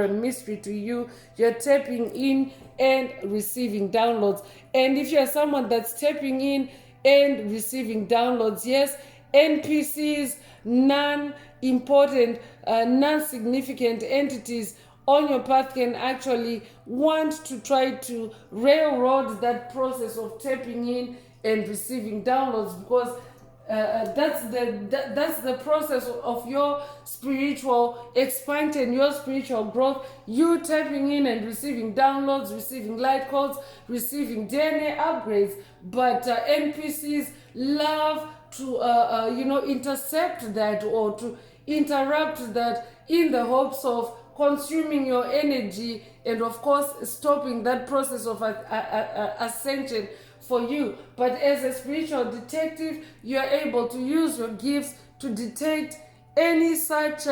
a mystery to you. You're tapping in and receiving downloads. And if you're someone that's tapping in and receiving downloads, yes, NPCs, non-important, non-significant entities on your path can actually want to try to railroad that process of tapping in and receiving downloads, because that's the process of your spiritual expansion, your spiritual growth. You tapping in and receiving downloads, receiving light codes, receiving DNA upgrades. But NPCs love to intercept that or to interrupt that in the hopes of consuming your energy and of course stopping that process of ascension for you. But as a spiritual detective, you are able to use your gifts to detect any such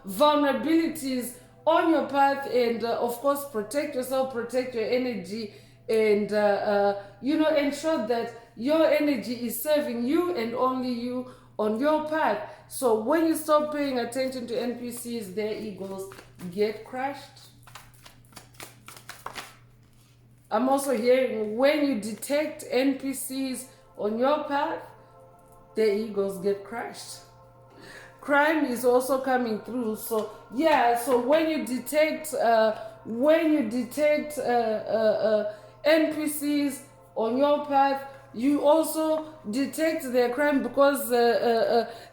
vulnerabilities on your path, and of course protect yourself, protect your energy, and ensure that your energy is serving you and only you on your path. So when you stop paying attention to NPCs, their egos get crushed. I'm also hearing when you detect NPCs on your path, their egos get crushed. Crime is also coming through. So yeah, so when you detect NPCs on your path, you also detect their crime, because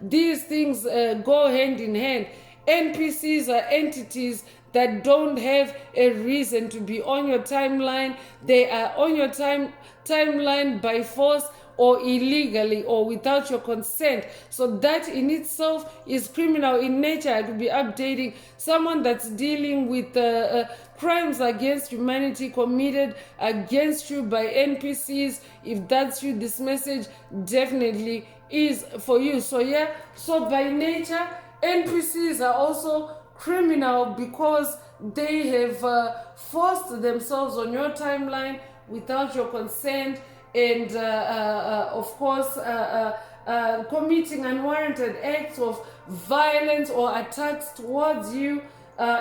these things go hand in hand. NPCs are entities that don't have a reason to be on your timeline. They are on your timeline by force or illegally or without your consent. So that in itself is criminal in nature. I could be updating someone that's dealing with crimes against humanity committed against you by NPCs. If that's you, this message definitely is for you. So yeah, so by nature, NPCs are also criminal because they have forced themselves on your timeline without your consent, and of course committing unwarranted acts of violence or attacks towards you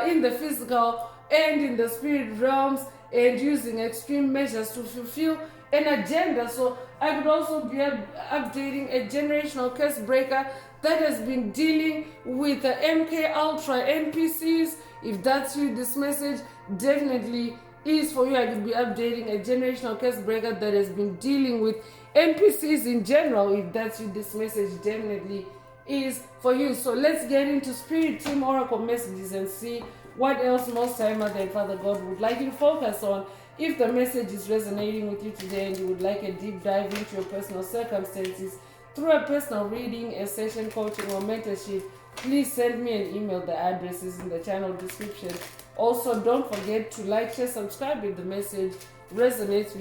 in the physical and in the spirit realms, and using extreme measures to fulfill an agenda. So I could also be updating a generational curse breaker that has been dealing with MK Ultra NPCs. If that's you, this message definitely is for you. I could be updating a generational curse breaker that has been dealing with NPCs in general. If that's you, this message definitely is for you. So let's get into Spirit Team Oracle messages and see what else Most High Mother and Father God would like you to focus on. If the message is resonating with you today and you would like a deep dive into your personal circumstances through a personal reading, a session coaching, or mentorship, please send me an email. The address is in the channel description. Also, don't forget to like, share, subscribe if the message resonates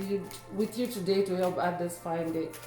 with you today to help others find it.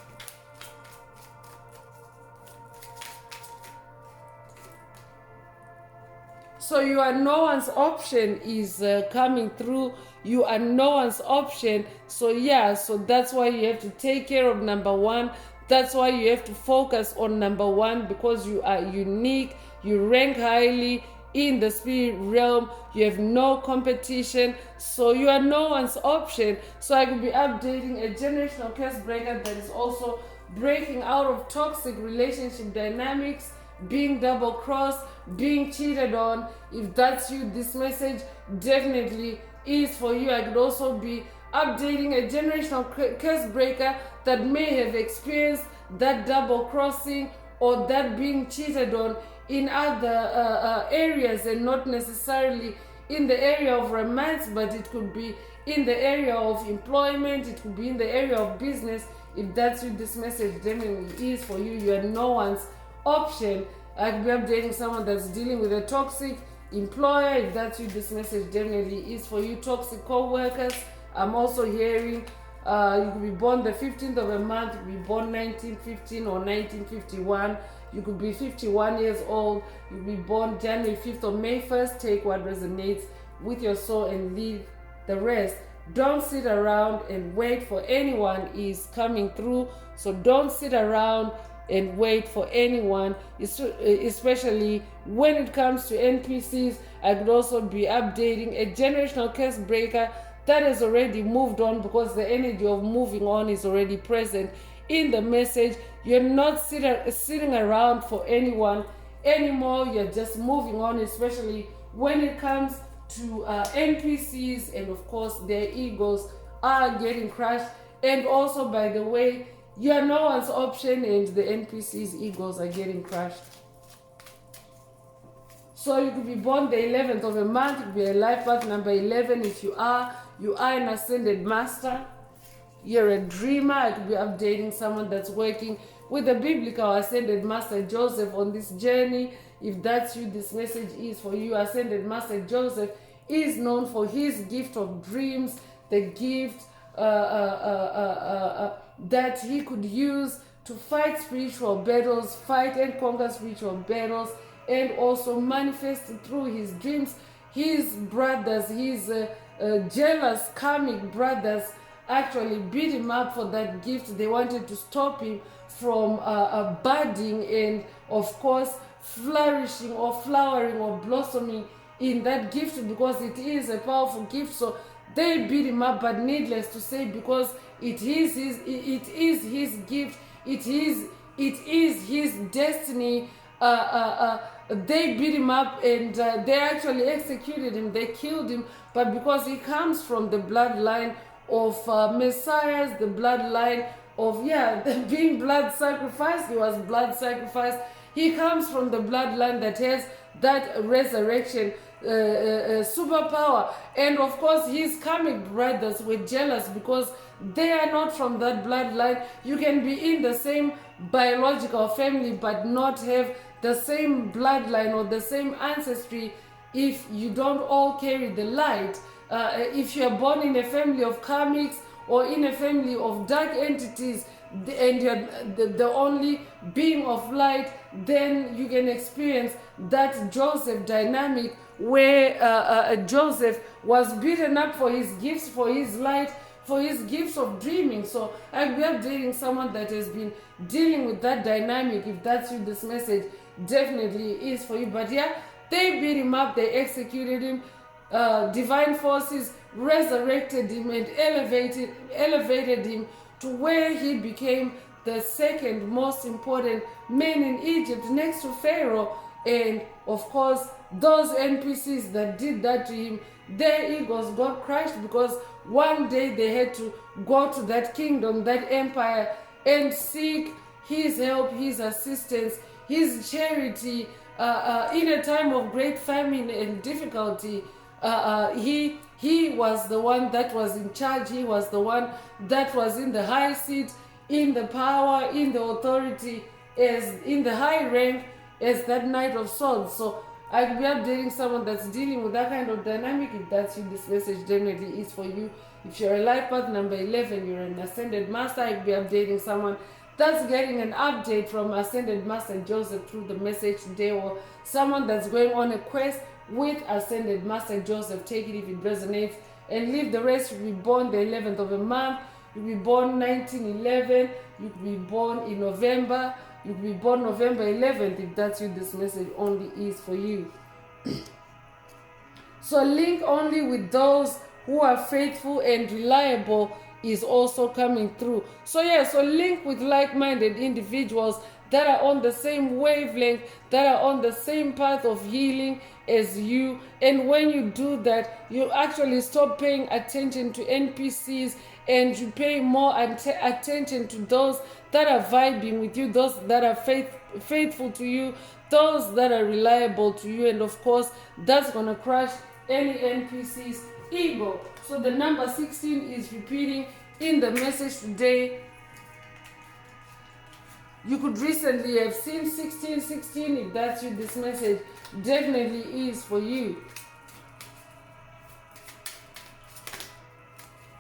So you are no one's option is coming through. You are no one's option. So yeah, so that's why you have to take care of number one. That's why you have to focus on number 1, because you are unique, you rank highly in the spirit realm, you have no competition, so you are no one's option. So I could be updating a generational curse breaker that is also breaking out of toxic relationship dynamics, being double crossed, being cheated on. If that's you, this message definitely is for you. I could also be updating a generational curse breaker that may have experienced that double crossing or that being cheated on in other areas, and not necessarily in the area of romance, but it could be in the area of employment, it could be in the area of business. If that's you, this message definitely is for you. You are no one's option. I could be updating someone that's dealing with a toxic employer. If that's you, this message definitely is for you. Toxic co-workers, I'm also hearing you could be born the 15th of a month, you could be born 1915 or 1951. You could be 51 years old, you could be born January 5th or May 1st. Take what resonates with your soul and leave the rest. Don't sit around and wait for anyone is coming through. So don't sit around and wait for anyone, especially when it comes to NPCs. I could also be updating a generational curse breaker that has already moved on, because the energy of moving on is already present in the message. You're not sitting around for anyone anymore. You're just moving on, especially when it comes to NPCs, and of course their egos are getting crushed. And also, by the way, you're no one's option, and the NPCs' egos are getting crushed. So you could be born the 11th of a month, you could be a life path number 11. If you are an ascended master, you're a dreamer. I could be updating someone that's working with the biblical ascended master Joseph on this journey. If that's you, this message is for you. Ascended master Joseph is known for his gift of dreams, the gift that he could use to fight spiritual battles, fight and conquer spiritual battles, and also manifest through his dreams. His brothers, his jealous karmic brothers, actually beat him up for that gift. They wanted to stop him from budding and, of course, flourishing or flowering or blossoming in that gift, because it is a powerful gift. So they beat him up, but needless to say, because it is his gift, it is his destiny. They beat him up, and they actually executed him. They killed him, but because he comes from the bloodline of messiahs, the bloodline of being blood sacrificed. He was blood sacrificed. He comes from the bloodline that has that resurrection superpower. And of course, his karmic brothers were jealous because they are not from that bloodline. You can be in the same biological family but not have the same bloodline or the same ancestry if you don't all carry the light. If you are born in a family of karmics or in a family of dark entities, and you're the only being of light, then you can experience that Joseph dynamic where Joseph was beaten up for his gifts, for his light, for his gifts of dreaming. So I'll be updating someone that has been dealing with that dynamic. If that's you, this message definitely is for you. But yeah, they beat him up, they executed him. Divine forces resurrected him and elevated him to where he became the second most important man in Egypt, next to Pharaoh. And of course, those NPCs that did that to him, their egos got crushed, because one day they had to go to that kingdom, that empire, and seek his help, his assistance, his charity in a time of great famine and difficulty. He was the one that was in charge. He was the one that was in the high seat, in the power, in the authority, as in the high rank as that Knight of Swords. So I could be updating someone that's dealing with that kind of dynamic. If that's you, this message definitely is for you. If you're a life path number 11, you're an ascended master, I could be updating someone that's getting an update from Ascended Master Joseph through the message today, or someone that's going on a quest with Ascended Master Joseph. Take it if it resonates and leave the rest. You be born the 11th of a month, You could be born 1911. You could be born in November. You could be born November 11th. If that's you, this message only is for you. So link only with those who are faithful and reliable is also coming through. So yeah, so link with like-minded individuals that are on the same wavelength, that are on the same path of healing as you. And when you do that, you actually stop paying attention to NPCs and you pay more attention to those that are vibing with you, those that are faithful to you, those that are reliable to you. And of course, that's going to crush any NPC's ego. So the number 16 is repeating in the message today. You could recently have seen 1616. If that's you, this message definitely is for you.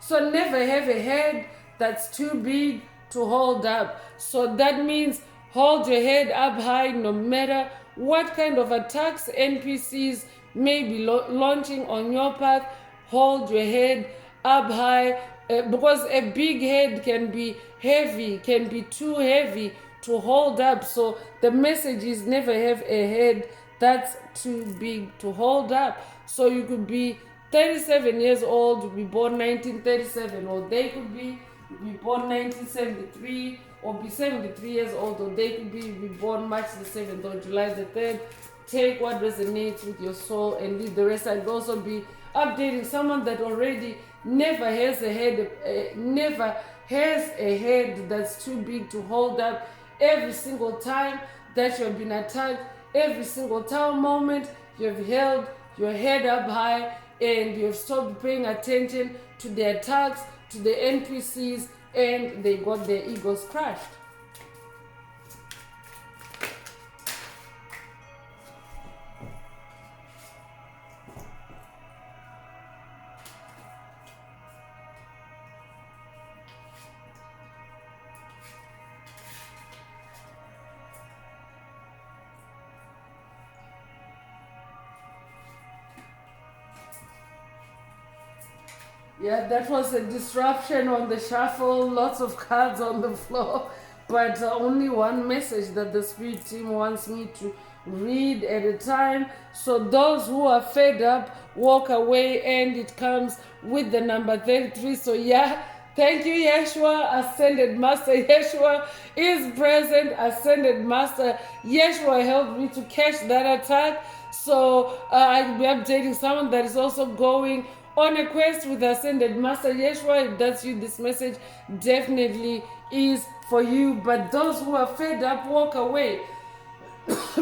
So never have a head that's too big to hold up. So that means hold your head up high no matter what kind of attacks NPCs may be launching on your path. Hold your head up high because a big head can be heavy, can be too heavy to hold up. So the message is never have a head that's too big to hold up. So you could be 37 years old, you be born 1937, or they could be born 1973, or be 73 years old, or they could be born March the 7th or July the 3rd. Take what resonates with your soul and leave the rest. I'd also be updating someone that already never has a head that's too big to hold up. Every single time that you have been attacked, every single time moment you have held your head up high and you have stopped paying attention to the attacks, to the NPCs, and they got their egos crushed. Yeah, that was a disruption on the shuffle, lots of cards on the floor, but only one message that the spirit team wants me to read at a time. So those who are fed up, walk away, and it comes with the number 33. So yeah, thank you, Yeshua. Ascended Master Yeshua is present. Ascended Master Yeshua helped me to catch that attack. So I'll be updating someone that is also going on a quest with Ascended Master Yeshua. If that's you, this message definitely is for you. But those who are fed up, walk away.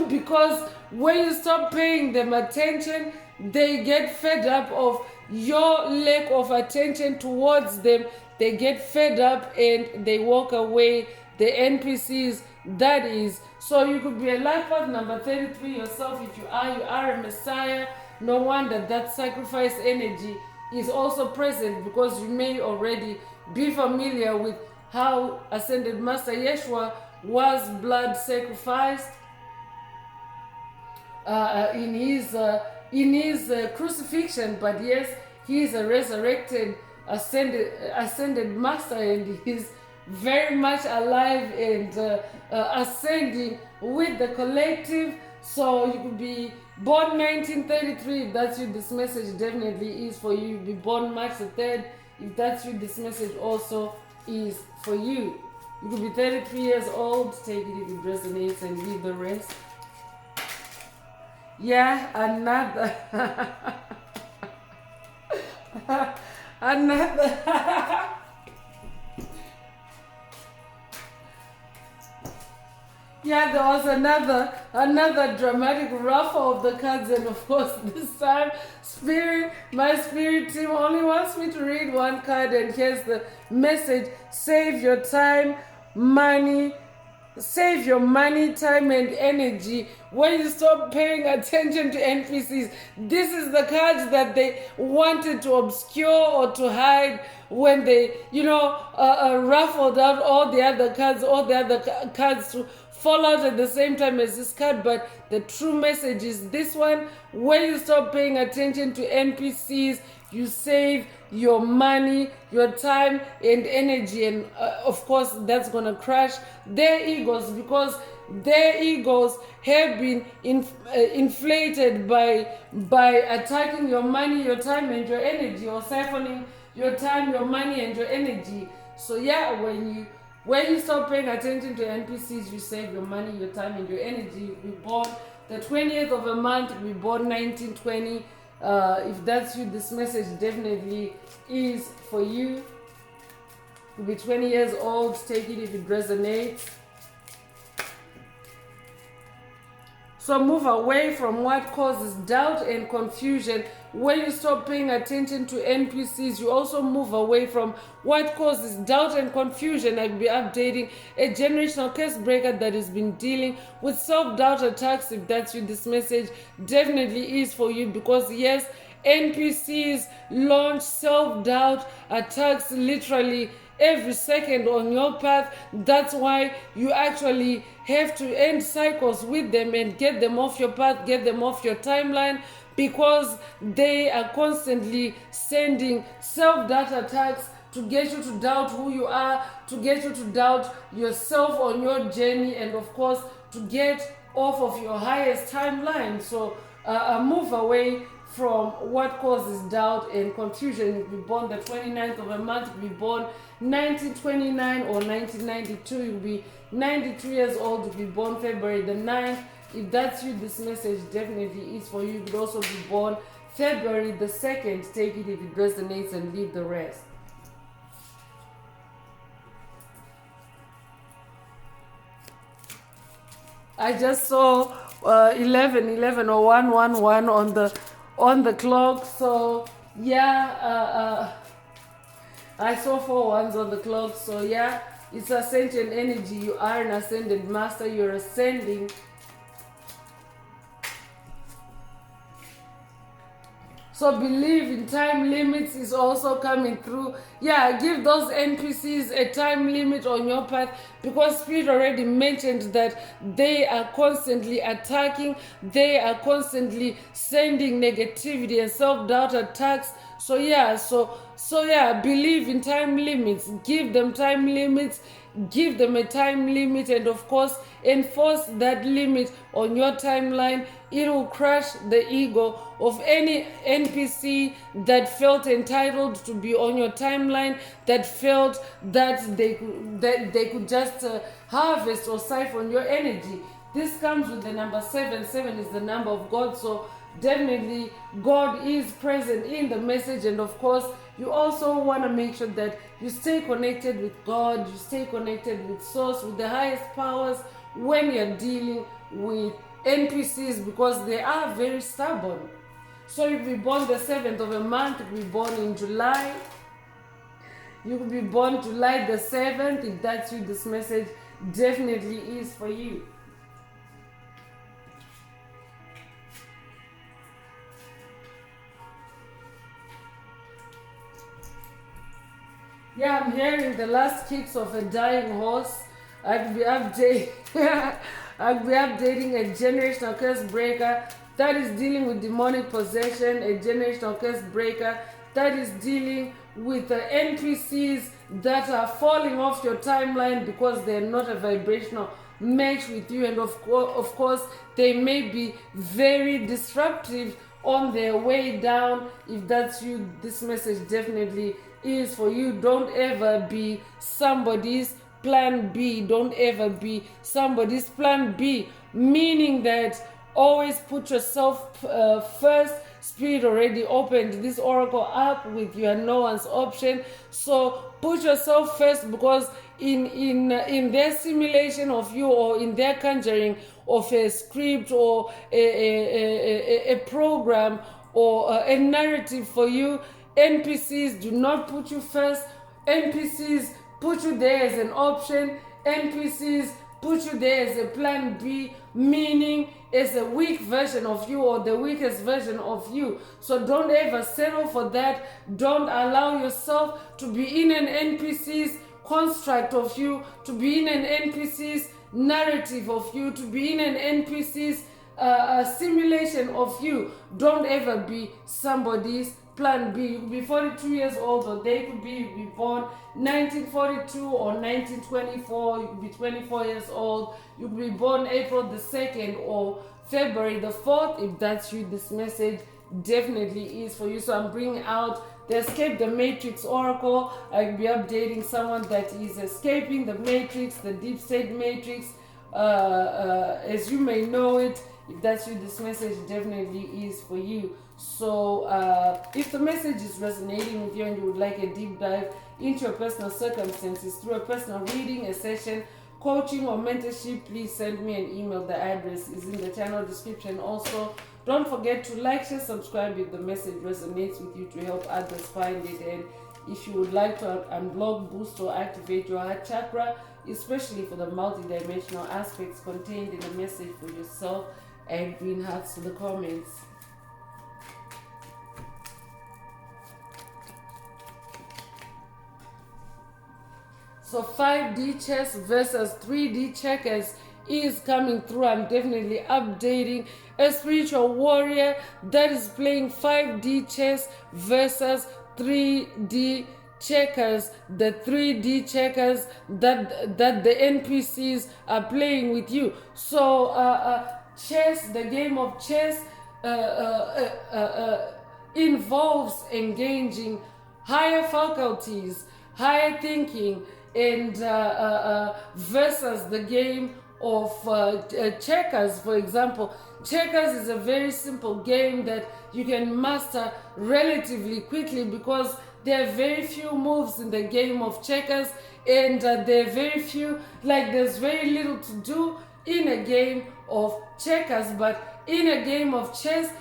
Because when you stop paying them attention, they get fed up of your lack of attention towards them. They get fed up and they walk away. The NPCs, that is. So you could be a life path number 33 yourself. If you are a Messiah. No wonder that sacrifice energy is also present, because you may already be familiar with how Ascended Master Yeshua was blood sacrificed in his crucifixion. But yes, he is a resurrected ascended master, and he is very much alive and ascending with the collective. So you could be born 1933. If that's you, this message definitely is for you. Be born March the 3rd. If that's you, this message also is for you. You could be 33 years old. Take it if it resonates and leave the rest. Yeah, another another yeah, there was another dramatic ruffle of the cards, and of course this time my spirit team only wants me to read one card, and here's the message: save your time, money. Save your money, time, and energy when you stop paying attention to NPCs. This is the cards that they wanted to obscure or to hide when they, ruffled out all the other cards to fall out at the same time as this card. But the true message is this one: when you stop paying attention to NPCs, you save your money, your time and energy, and of course that's gonna crush their egos, because their egos have been inflated by attacking your money, your time and your energy, or siphoning your time, your money and your energy. So yeah, when you stop paying attention to NPCs, you save your money, your time and your energy. We born the 20th of a month, we born 1920. If that's you, this message definitely is for you. You'll be 20 years old, take it if it resonates. So move away from what causes doubt and confusion. When you stop paying attention to NPCs, you also move away from what causes doubt and confusion. I'll be updating a generational curse breaker that has been dealing with self-doubt attacks. If that's you, this message definitely is for you, because yes, NPCs launch self-doubt attacks literally every second on your path. That's why you actually have to end cycles with them and get them off your path, get them off your timeline, because they are constantly sending self-doubt attacks to get you to doubt who you are, to get you to doubt yourself on your journey, and of course to get off of your highest timeline. So move away from what causes doubt and confusion. If you're born the 29th of a month, if you're born 1929 or 1992, you'll be 92 years old. If you're born February the 9th, if that's you, this message definitely is for you. You could also be born February the 2nd. Take it if it resonates and leave the rest. I just saw 11 or 111 on the clock. So yeah, I saw 4 ones on the clock. So yeah, it's Ascension energy. You are an ascended master. You're ascending. So believe in time limits is also coming through. Yeah, give those NPCs a time limit on your path, because Spirit already mentioned that they are constantly attacking, they are constantly sending negativity and self-doubt attacks. So yeah, believe in time limits, give them time limits, give them a time limit, and of course enforce that limit on your timeline. It will crush the ego of any NPC that felt entitled to be on your timeline, that felt that they could just harvest or siphon your energy. This comes with the number 7. 7 is the number of God, so definitely God is present in the message. And of course, you also want to make sure that you stay connected with God, you stay connected with Source, with the highest powers when you're dealing with NPCs, because they are very stubborn. So if you're born the 7th of a month, if you're born in July, you could be born July the 7th. If that's you, this message definitely is for you. Yeah, I'm hearing the last kicks of a dying horse. I'll be updating a generational curse breaker that is dealing with demonic possession, a generational curse breaker that is dealing with the NPCs that are falling off your timeline because they're not a vibrational match with you, and of course they may be very disruptive on their way down. If that's you, this message definitely is for you. Don't ever be somebody's plan B. Don't ever be somebody's plan B, meaning that always put yourself first. Spirit already opened this oracle up with you and no one's option. So put yourself first, because in their simulation of you, or in their conjuring of a script or a program or a narrative for you, NPCs do not put you first. NPCs put you there as an option. NPCs put you there as a plan B, meaning as a weak version of you, or the weakest version of you. So don't ever settle for that. Don't allow yourself to be in an NPC's construct of you, to be in an NPC's narrative of you, to be in an NPC's a simulation of you. Don't ever be somebody's plan B. You could be 42 years old, or they could be, you could be born 1942 or 1924. You could be 24 years old. You could be born April the 2nd or February the 4th. If that's you, this message definitely is for you. So I'm bringing out the Escape the Matrix Oracle. I'll be updating someone that is escaping the Matrix, the deep state Matrix, as you may know it. If that's you, this message definitely is for you. So if the message is resonating with you and you would like a deep dive into your personal circumstances through a personal reading, a session, coaching, or mentorship, please send me an email. The address is in the channel description. Also, don't forget to like, share, subscribe if the message resonates with you to help others find it. And if you would like to unblock, boost, or activate your heart chakra, especially for the multidimensional aspects contained in the message for yourself, add green hearts to the comments. So 5D chess versus 3D checkers is coming through. I'm definitely updating a spiritual warrior that is playing 5D chess versus 3D checkers. The 3D checkers that the NPCs are playing with you. So chess, the game of chess involves engaging higher faculties, higher thinking, and versus the game of checkers. For example, checkers is a very simple game that you can master relatively quickly because there are very few moves in the game of checkers, and there are very few, like there's very little to do in a game of checkers. But in a game of chess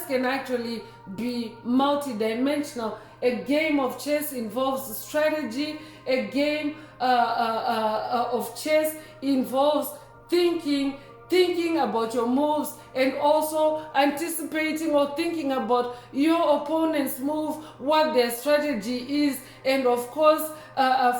can actually be multidimensional. A game of chess involves strategy. A game of chess involves thinking about your moves, and also anticipating or thinking about your opponent's move, what their strategy is, and of course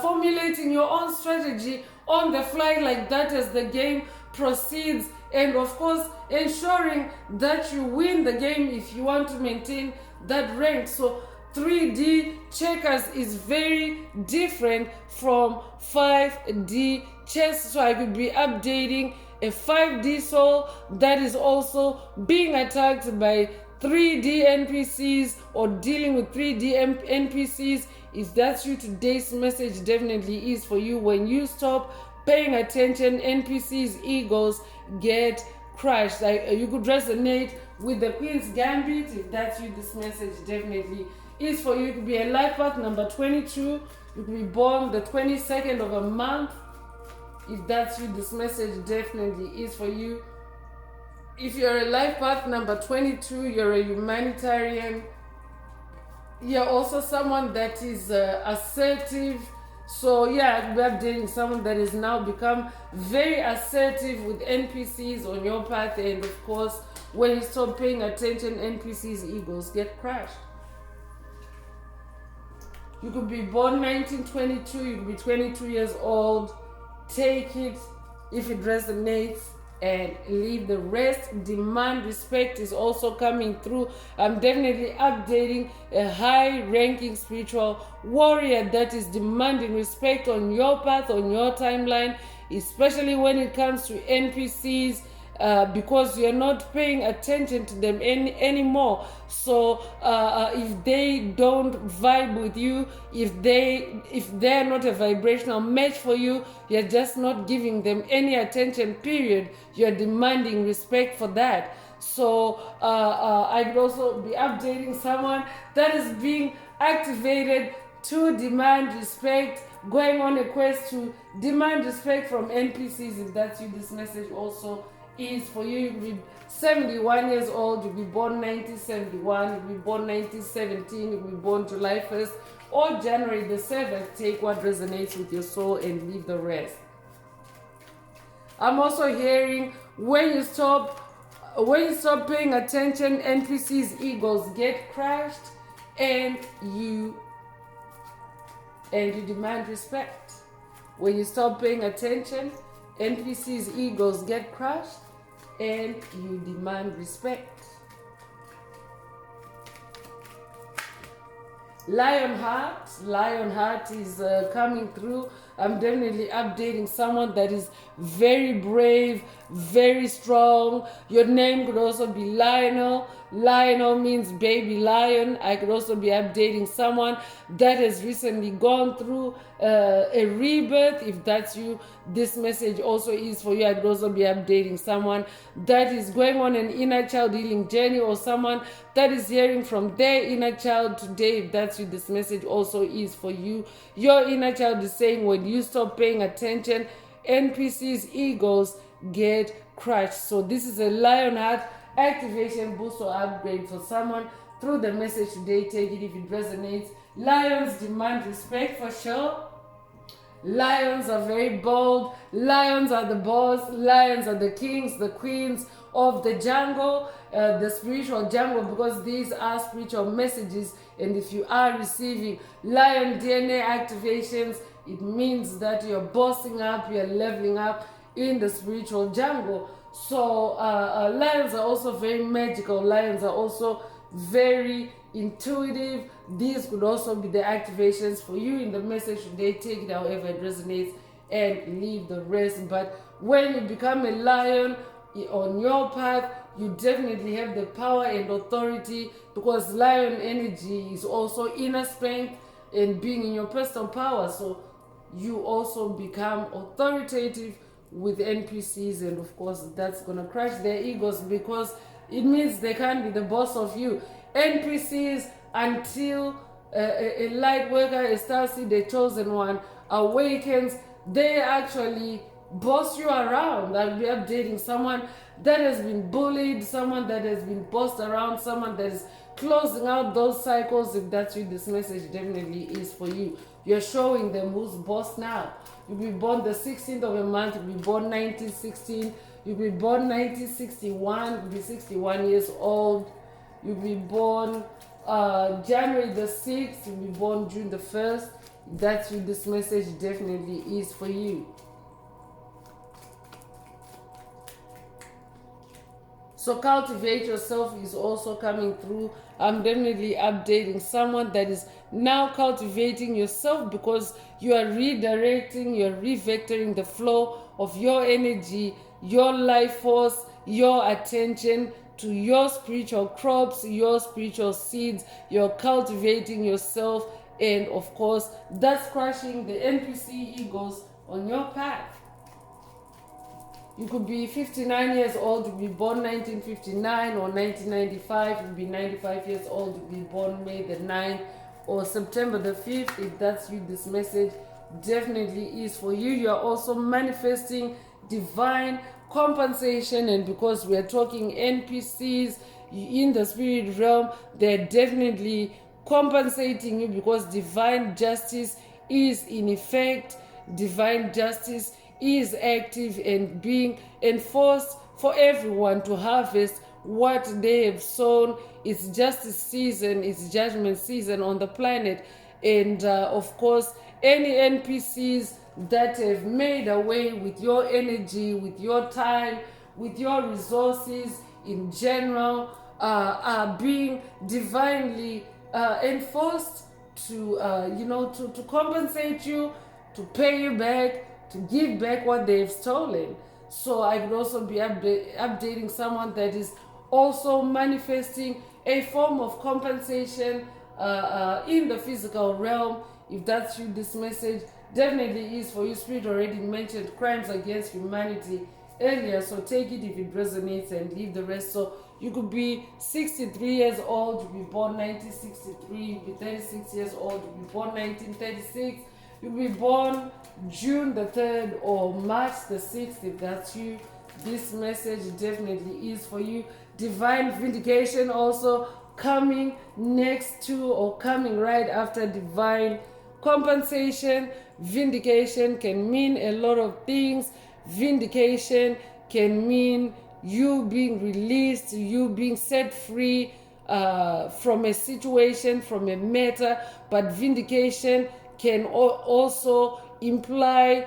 formulating your own strategy on the fly like that as the game proceeds, and of course ensuring that you win the game if you want to maintain that rank. So 3D checkers is very different from 5D chess. So I could be updating a 5D soul that is also being attacked by 3D NPCs or dealing with 3D NPCs. If that's you, today's message definitely is for you. When you stop paying attention, NPCs' egos get crushed. You could resonate with the Queen's Gambit. If that's you, this message definitely is for you. It could be a life path number 22. You could be born the 22nd of a month. If that's you, this message definitely is for you. If you're a life path number 22, you're a humanitarian. You're also someone that is assertive. So yeah, we're updating someone that has now become very assertive with NPCs on your path. And of course, when you stop paying attention, NPCs' egos get crushed. You could be born 1922, you could be 22 years old. Take it if it resonates and leave the rest. Demand respect is also coming through. I'm definitely updating a high-ranking spiritual warrior that is demanding respect on your path, on your timeline, especially when it comes to NPCs. Because you're not paying attention to them anymore. So if they don't vibe with you, if they're not a vibrational match for you, you're just not giving them any attention, period. You're demanding respect for that. So I could also be updating someone that is being activated to demand respect, going on a quest to demand respect from NPCs. If that's you, this message also is for you. You could be 71 years old, you could be born 1971, you could be born 1917, you could be born July 1st or January the 7th. Take what resonates with your soul and leave the rest. I'm also hearing when you stop paying attention, NPCs' egos get crushed, and you demand respect. When you stop paying attention, NPCs' egos get crushed and you demand respect. Lionheart is coming through. I'm definitely updating someone that is very brave, very strong. Your name could also be Lionel. Lionel means baby lion. I could also be updating someone that has recently gone through a rebirth. If that's you, this message also is for you. I could also be updating someone that is going on an inner child healing journey, or someone that is hearing from their inner child today. If that's you, this message also is for you. Your inner child is saying, when you stop paying attention, NPC's egos get crushed. So this is a Lionheart activation boost or upgrade for someone through the message today. Take it if it resonates. Lions demand respect for sure. Lions are very bold. Lions are the boss. Lions are the kings, the queens of the jungle, the spiritual jungle, because these are spiritual messages. And if you are receiving lion DNA activations, it means that you're bossing up, you're leveling up in the spiritual jungle. So lions are also very magical. Lions are also very intuitive. These could also be the activations for you in the message today. Take it however it resonates and leave the rest. But when you become a lion on your path, you definitely have the power and authority, because lion energy is also inner strength and being in your personal power. So you also become authoritative with NPCs, and of course that's gonna crush their egos, because it means they can't be the boss of you. NPCs, until a light worker, a starseed, a chosen one awakens, they actually boss you around. I'll be updating someone that has been bullied, someone that has been bossed around, someone that is closing out those cycles. If that's you, this message definitely is for you. You're showing them who's boss now. You'll be born the 16th of a month, you'll be born 1916, you'll be born 1961, you'll be 61 years old. You'll be born January the 6th, you'll be born June the 1st. That's you, this message definitely is for you. So cultivate yourself is also coming through. I'm definitely updating someone that is now cultivating yourself, because you are redirecting, you're revectoring the flow of your energy, your life force, your attention to your spiritual crops, your spiritual seeds. You're cultivating yourself, and of course that's crushing the NPC egos on your path. You could be 59 years old, you'll be born 1959 or 1995, you'll be 95 years old, you'll be born May the 9th or September the 5th. If that's you, this message definitely is for you. You are also manifesting divine compensation, and because we are talking NPCs in the spirit realm, they're definitely compensating you, because divine justice is in effect. Divine justice is active and being enforced for everyone to harvest what they have sown. It's justice season, it's judgment season on the planet. And of course, any NPCs that have made away with your energy, with your time, with your resources in general, are being divinely enforced to to compensate you, to pay you back, to give back what they've stolen. So I could also be updating someone that is also manifesting a form of compensation in the physical realm. If that's you, this message definitely is for you. Spirit already mentioned crimes against humanity earlier, so take it if it resonates and leave the rest. So you could be 63 years old, you'll be born 1963, you'll be 36 years old, you'll be born 1936, you'll be born June the 3rd or March the 6th. If that's you, this message definitely is for you. Divine vindication also coming next to or coming right after divine compensation. Vindication can mean a lot of things. Vindication can mean you being released, you being set free from a situation, from a matter. But vindication can also imply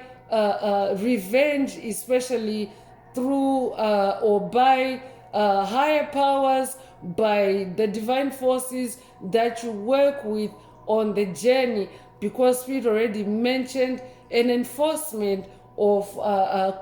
revenge, especially through or by higher powers, by the divine forces that you work with on the journey, because Spirit already mentioned an enforcement of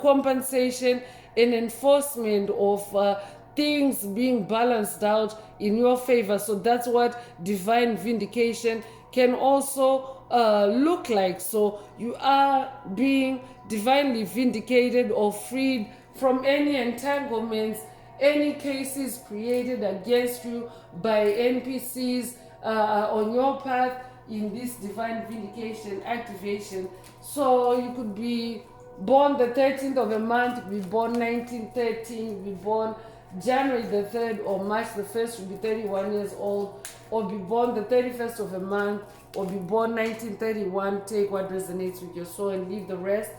compensation, an enforcement of things being balanced out in your favor. So that's what divine vindication can also look like. So you are being divinely vindicated or freed from any entanglements, any cases created against you by NPCs on your path in this divine vindication activation. So you could be born the 13th of a month, you could be born 1913, you could be born January the 3rd or March the 1st, you'll be 31 years old, or be born the 31st of a month, or be born 1931. Take what resonates with your soul and leave the rest.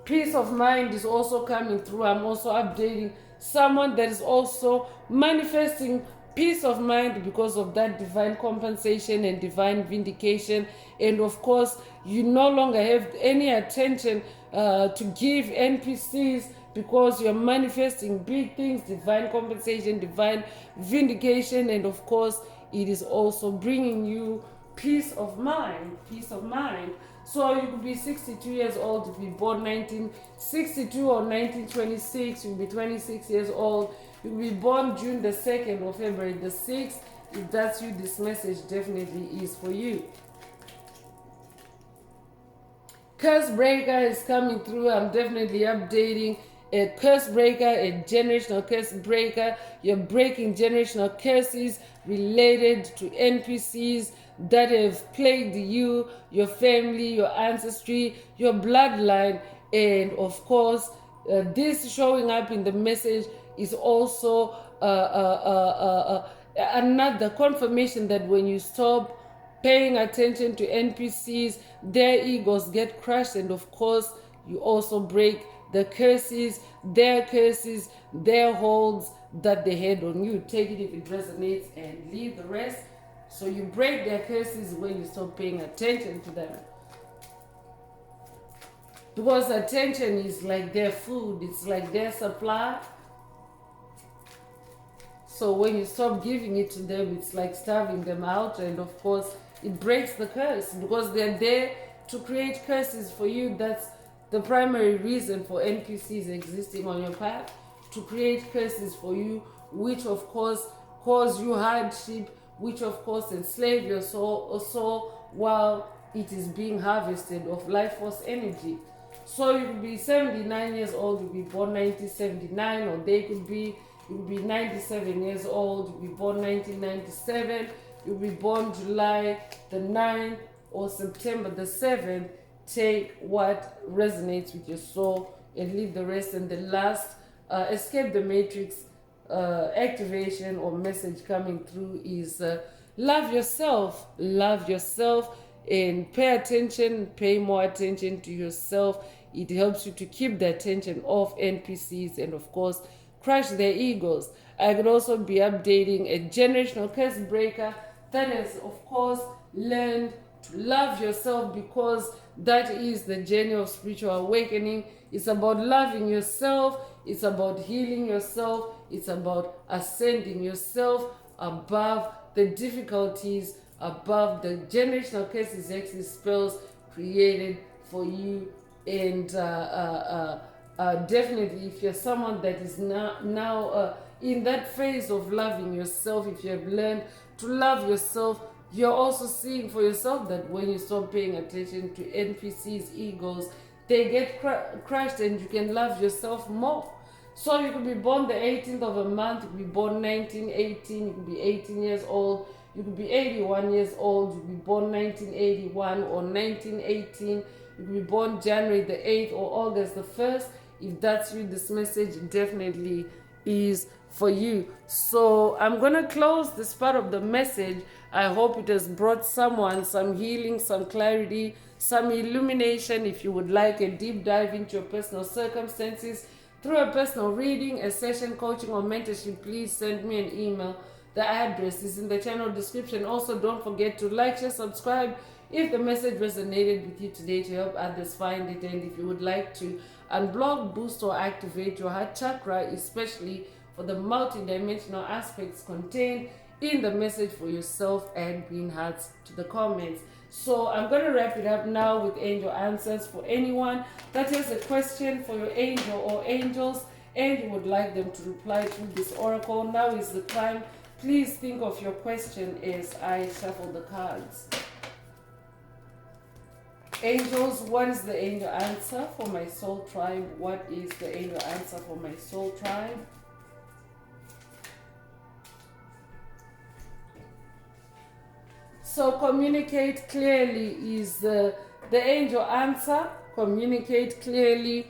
Peace of mind is also coming through. I'm also updating someone that is also manifesting peace of mind because of that divine compensation and divine vindication. And of course, you no longer have any attention to give NPCs, because you're manifesting big things, divine compensation, divine vindication, and of course, it is also bringing you peace of mind. Peace of mind. So you could be 62 years old if you be born 1962 or 1926. You'll be 26 years old. You'll be born June the 2nd or February the 6th. If that's you, this message definitely is for you. Curse breaker is coming through. I'm definitely updating a curse breaker, a generational curse breaker. You're breaking generational curses related to NPCs that have plagued you, your family, your ancestry, your bloodline. And of course, this showing up in the message is also another confirmation that when you stop paying attention to NPCs, their egos get crushed, and of course, you also break the curses, their holds that they had on you. Take it if it resonates and leave the rest. So you break their curses when you stop paying attention to them. Because attention is like their food, it's like their supply. So when you stop giving it to them, it's like starving them out, and of course, it breaks the curse, because they're there to create curses for you. That's the primary reason for NPCs existing on your path, to create curses for you, which of course cause you hardship, which of course enslave your soul while it is being harvested of life force energy. So you could be 79 years old, you could be born 1979, or they could be, you could be 97 years old, you could be born 1997, you'll be born July the 9th or September the 7th. Take what resonates with your soul and leave the rest. And the last escape the matrix activation or message coming through is love yourself, and pay attention, pay more attention to yourself. It helps you to keep the attention of NPCs and of course crush their egos. I could also be updating a generational curse breaker that has of course learned to love yourself, because that is the journey of spiritual awakening. It's about loving yourself, it's about healing yourself, it's about ascending yourself above the difficulties, above the generational curses, exes, spells created for you. And definitely, if you're someone that is now in that phase of loving yourself, if you have learned to love yourself, you're also seeing for yourself that when you stop paying attention to NPCs' egos, they get crushed, and you can love yourself more. So you could be born the 18th of a month, you could be born 1918, you could be 18 years old, you could be 81 years old, you could be born 1981 or 1918, you could be born January the 8th or August the 1st. If that's you, this message definitely is for you. So I'm gonna close this part of the message. I hope it has brought someone some healing, some clarity, some illumination. If you would like a deep dive into your personal circumstances through a personal reading, a session, coaching, or mentorship, please send me an email. The address is in the channel description. Also, don't forget to like, share, subscribe if the message resonated with you today, to help others find it. And if you would like to unblock, boost, or activate your heart chakra, especially for the multidimensional aspects contained in the message for yourself, and pin hearts to the comments. So I'm going to wrap it up now with angel answers. For anyone that has a question for your angel or angels and you would like them to reply to this oracle, now is the time. Please think of your question as I shuffle the cards. Angels, what is the angel answer for my soul tribe? What is the angel answer for my soul tribe? So communicate clearly is the angel answer. Communicate clearly.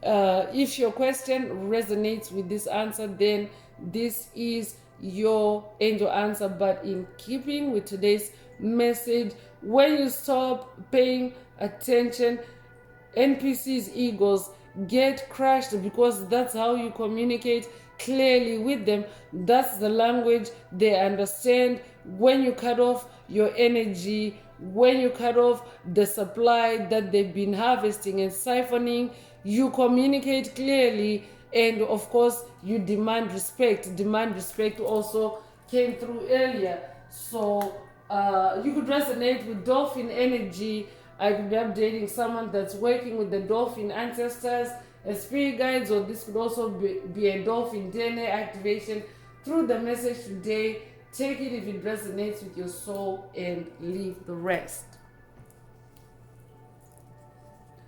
If your question resonates with this answer, then this is your angel answer. But in keeping with today's message, when you stop paying attention, NPCs' egos get crushed, because that's how you communicate clearly with them. That's the language they understand. When you cut off your energy, when you cut off the supply that they've been harvesting and siphoning, you communicate clearly, and of course you demand respect. Demand respect also came through earlier. So you could resonate with dolphin energy. I could be updating someone that's working with the dolphin ancestors and spirit guides, or this could also be a dolphin DNA activation through the message today. Take it if it resonates with your soul and leave the rest.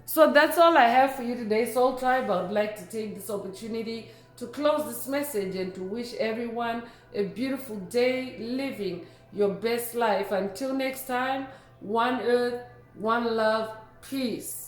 So that's all I have for you today, Soul Tribe. I would like to take this opportunity to close this message and to wish everyone a beautiful day living your best life. Until next time, one earth, one love, peace.